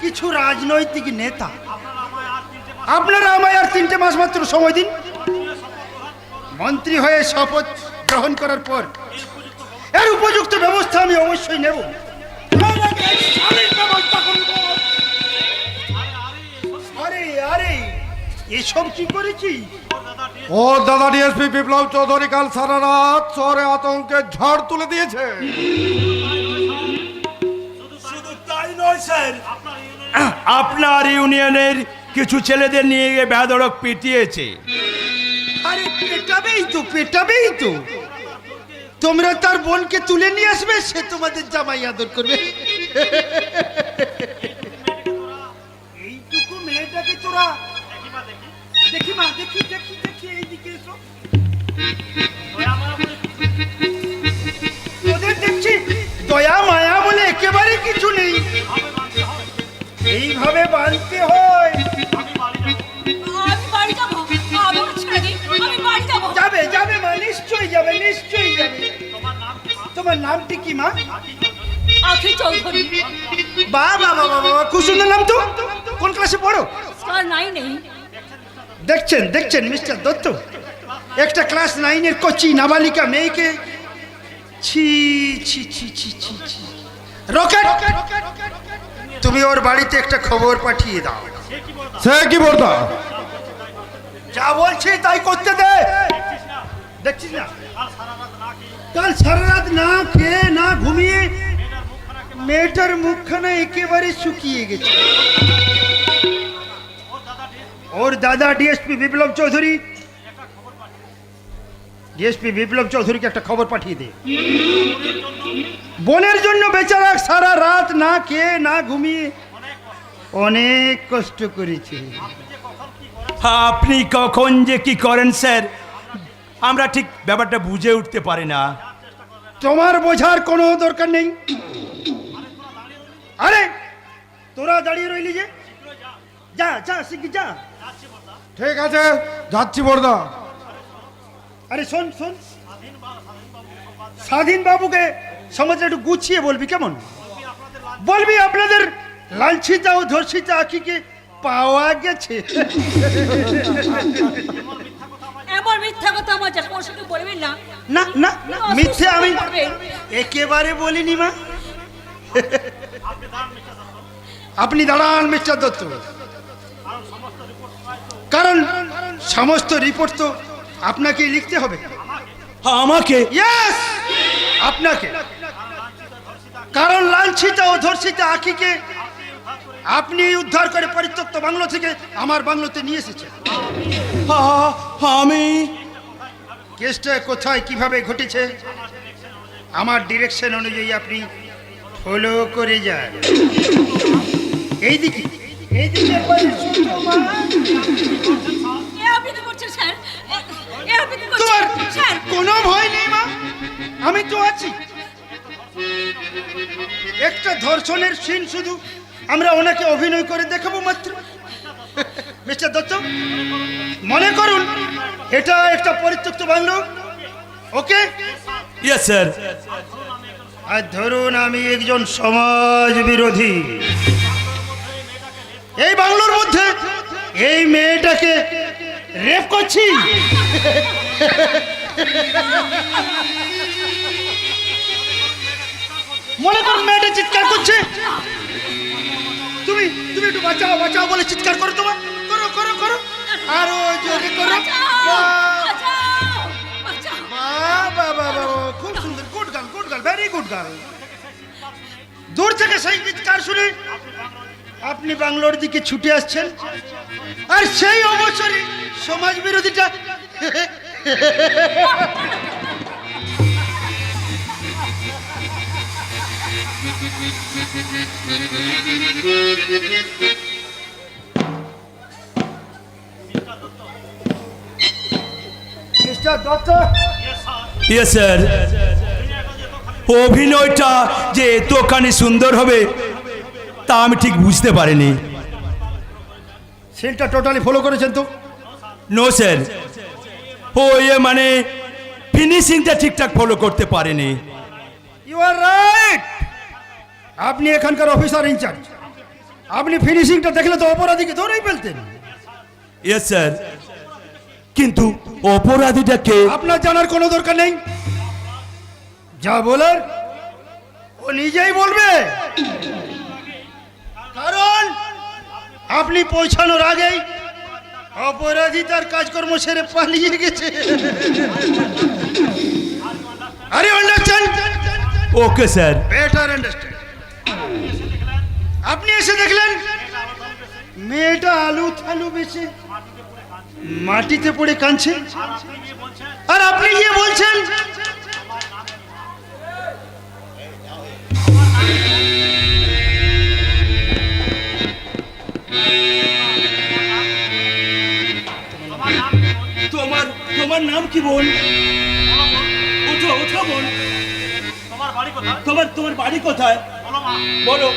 কিছু রাজনৈতিক নেতা। আপনারা আমায় আর 3টে মাস মাত্র সময় দিন। মন্ত্রী হয়ে শপথ গ্রহণ করার পর এর উপযুক্ত ব্যবস্থা আমি অবশ্যই নেব। আরে আরে এসব কি করেছি? ও দাদা ডিএসপি বিপ্লব চৌধুরী কাল সারা রাত শহরে আতঙ্কের ঝড় তুলে দিয়েছে। শুধু তাই নয় স্যার, আপনার ইউনিয়নের কিছু ছেলেদের নিয়ে গিয়ে বেধড়ক পিটিয়েছে। আরে পেটাবেই তো। তোমরা তার বোনকে তুলে নিয়ে আসবে, সে তোমাদের জামাই আদর করবে। এইটুকু মেয়েটাকে তোরা দেখি মা, দেখি দেখি দেখি এইদিকে এসো। ওদের দেখছি দয়া মায়া বলে একেবারে কিছু নেই। এইভাবে বাঁধতে হয়। আমি বাড়ি যাবো, আমাকে ছেড়ে দিন, আমি বাড়ি যাবো। যাবে যাবে মা, নিশ্চয়ই যাবে, নিশ্চয়ই যাবে। তোমার নামটি কি মা? আখি চৌধুরী, বাবা বাবা বাবা, খুব সুন্দর নাম তো। কোন ক্লাসে পড়ো? স্যার 9 নেই। দেখছেন দেখছেন মিস্টার দত্ত, একটা ক্লাস 9-এর কচি নাবালিকা মেয়েকে ছি ছি ছি ছি ছি ছি। রকেট, তুমি ওর বাড়িতে একটা খবর পাঠিয়ে দাও। সে কি বর্দা? যা বলছি তাই করতে দে। দেখছিস না কাল সারা রাত না খেয়ে না ঘুমিয়ে মেয়েটার মুখখানা একেবারে শুকিয়ে গেছে। ওর দাদা ডিএসপি বিপ্লব চৌধুরীকে একটা খবর পাঠিয়ে দে। বোনের জন্য বেচারা সারা রাত না খেয়ে না ঘুমিয়ে অনেক কষ্ট করেছে। আপনি কখন যে কি করেন স্যার, আমরা ঠিক ব্যাপারটা বুঝে উঠতে পারি না। তোমার বোঝার কোনো দরকার নেই। আরে তোরা দাঁড়িয়ে রইলি যে, যা যা শিগগির যা। ঠিক আছে, যাচ্ছি বর্দা। আরে শোন শোন, স্বাধীন বাবুকে সমাজে একটু গুছিয়ে বলবি, কেমন? বলবি আপনাদের লাঞ্ছিতা ও ধর্ষিতা আখিকে পাওয়া গেছে। এমন মিথ্যা কথা আমার জ্যাঠামশাইকে সঙ্গে বলবেন না। না না না, মিথ্যে আমি করবেন। একেবারে বলিনি মা। আপনি দাঁড়ান মিস্টার দত্ত, কারণ সমস্ত রিপোর্ট তো আপনাকেই লিখতে হবে। আমাকে? ইয়েস, আপনাকে। কারণ লাঞ্ছিত ও ধর্ষিত আখিকে আপনি উদ্ধার করে পরিত্যক্ত বাংলো থেকে আমার বাংলোতে নিয়ে এসেছেন। আমি? কেসটা কোথায় কিভাবে ঘটেছে আমার ডিরেকশন অনুযায়ী আপনি ফলো করে যান। এইদিকে এইদিকে এ আপনি কি করছেন স্যার? এ আপনি কি তোমার করছেন স্যার? কোনো ভয় নেই মা, আমি তো আছি। একটা ধর্ষণের সিন শুধু আমরা ওনাকে অভিনয় করে দেখাবো মাত্র। মিস্টার দত্ত, মনে করুন এটা একটা পরিত্যক্ত বাংলো, ওকে? Yes sir. আর ধরুন আমি একজন সমাজ বিরোধী, এই বাংলোর মধ্যে এই মেয়েটাকে রেপ করছি। মনে করুন মেয়েটা চিৎকার করছে, তুমি তুমি একটু বাঁচাও বাঁচাও বলে চিৎকার করো, তোমার করো করো করো, আরো জোরে করো। খুব সুন্দর, good girl, good girl, very good girl. দূর থেকে সেই চিৎকার শুনে আপনি বাংলোর দিকে ছুটে আসছেন, আর সেই অবসরে সমাজ বিরোধীটা মিস্টার দত্ত। Yes sir. অভিনয়টা যে এতখানি সুন্দর হবে তা আমি ঠিক বুঝতে পারিনি। সিনটা টোটালি ফলো করেছেন তো? নো স্যার, ও মানে ফিনিশিংটা ঠিকঠাক ফলো করতে পারেনি। ইউ আর রাইট, আপনি এখানকার অফিসার ইনচার্জ, আপনি ফিনিশিংটা দেখলে তো অপরাধীকে ধরেই ফেলতেন। ইয়েস স্যার, কিন্তু অপরাধীটাকে আপনার জানার কোনো দরকার নেই, যা বলার ও নিজেই বলবে। কারণ আপনি পৌঁছানোর আগেই অপরাধী তার কাজকর্ম সেরে পালিয়ে গেছে। আরে understand? Okay sir. Better understand. আপনি এসে দেখলেন মেয়েটা আলু থালু বেছে মাটিতে পড়ে কাঁদছে, আর আপনি গিয়ে বলছেন তোমার নাম কি বোন? ওঠো ওঠো বোন। তোমার বাড়ি কোথায়? বলো।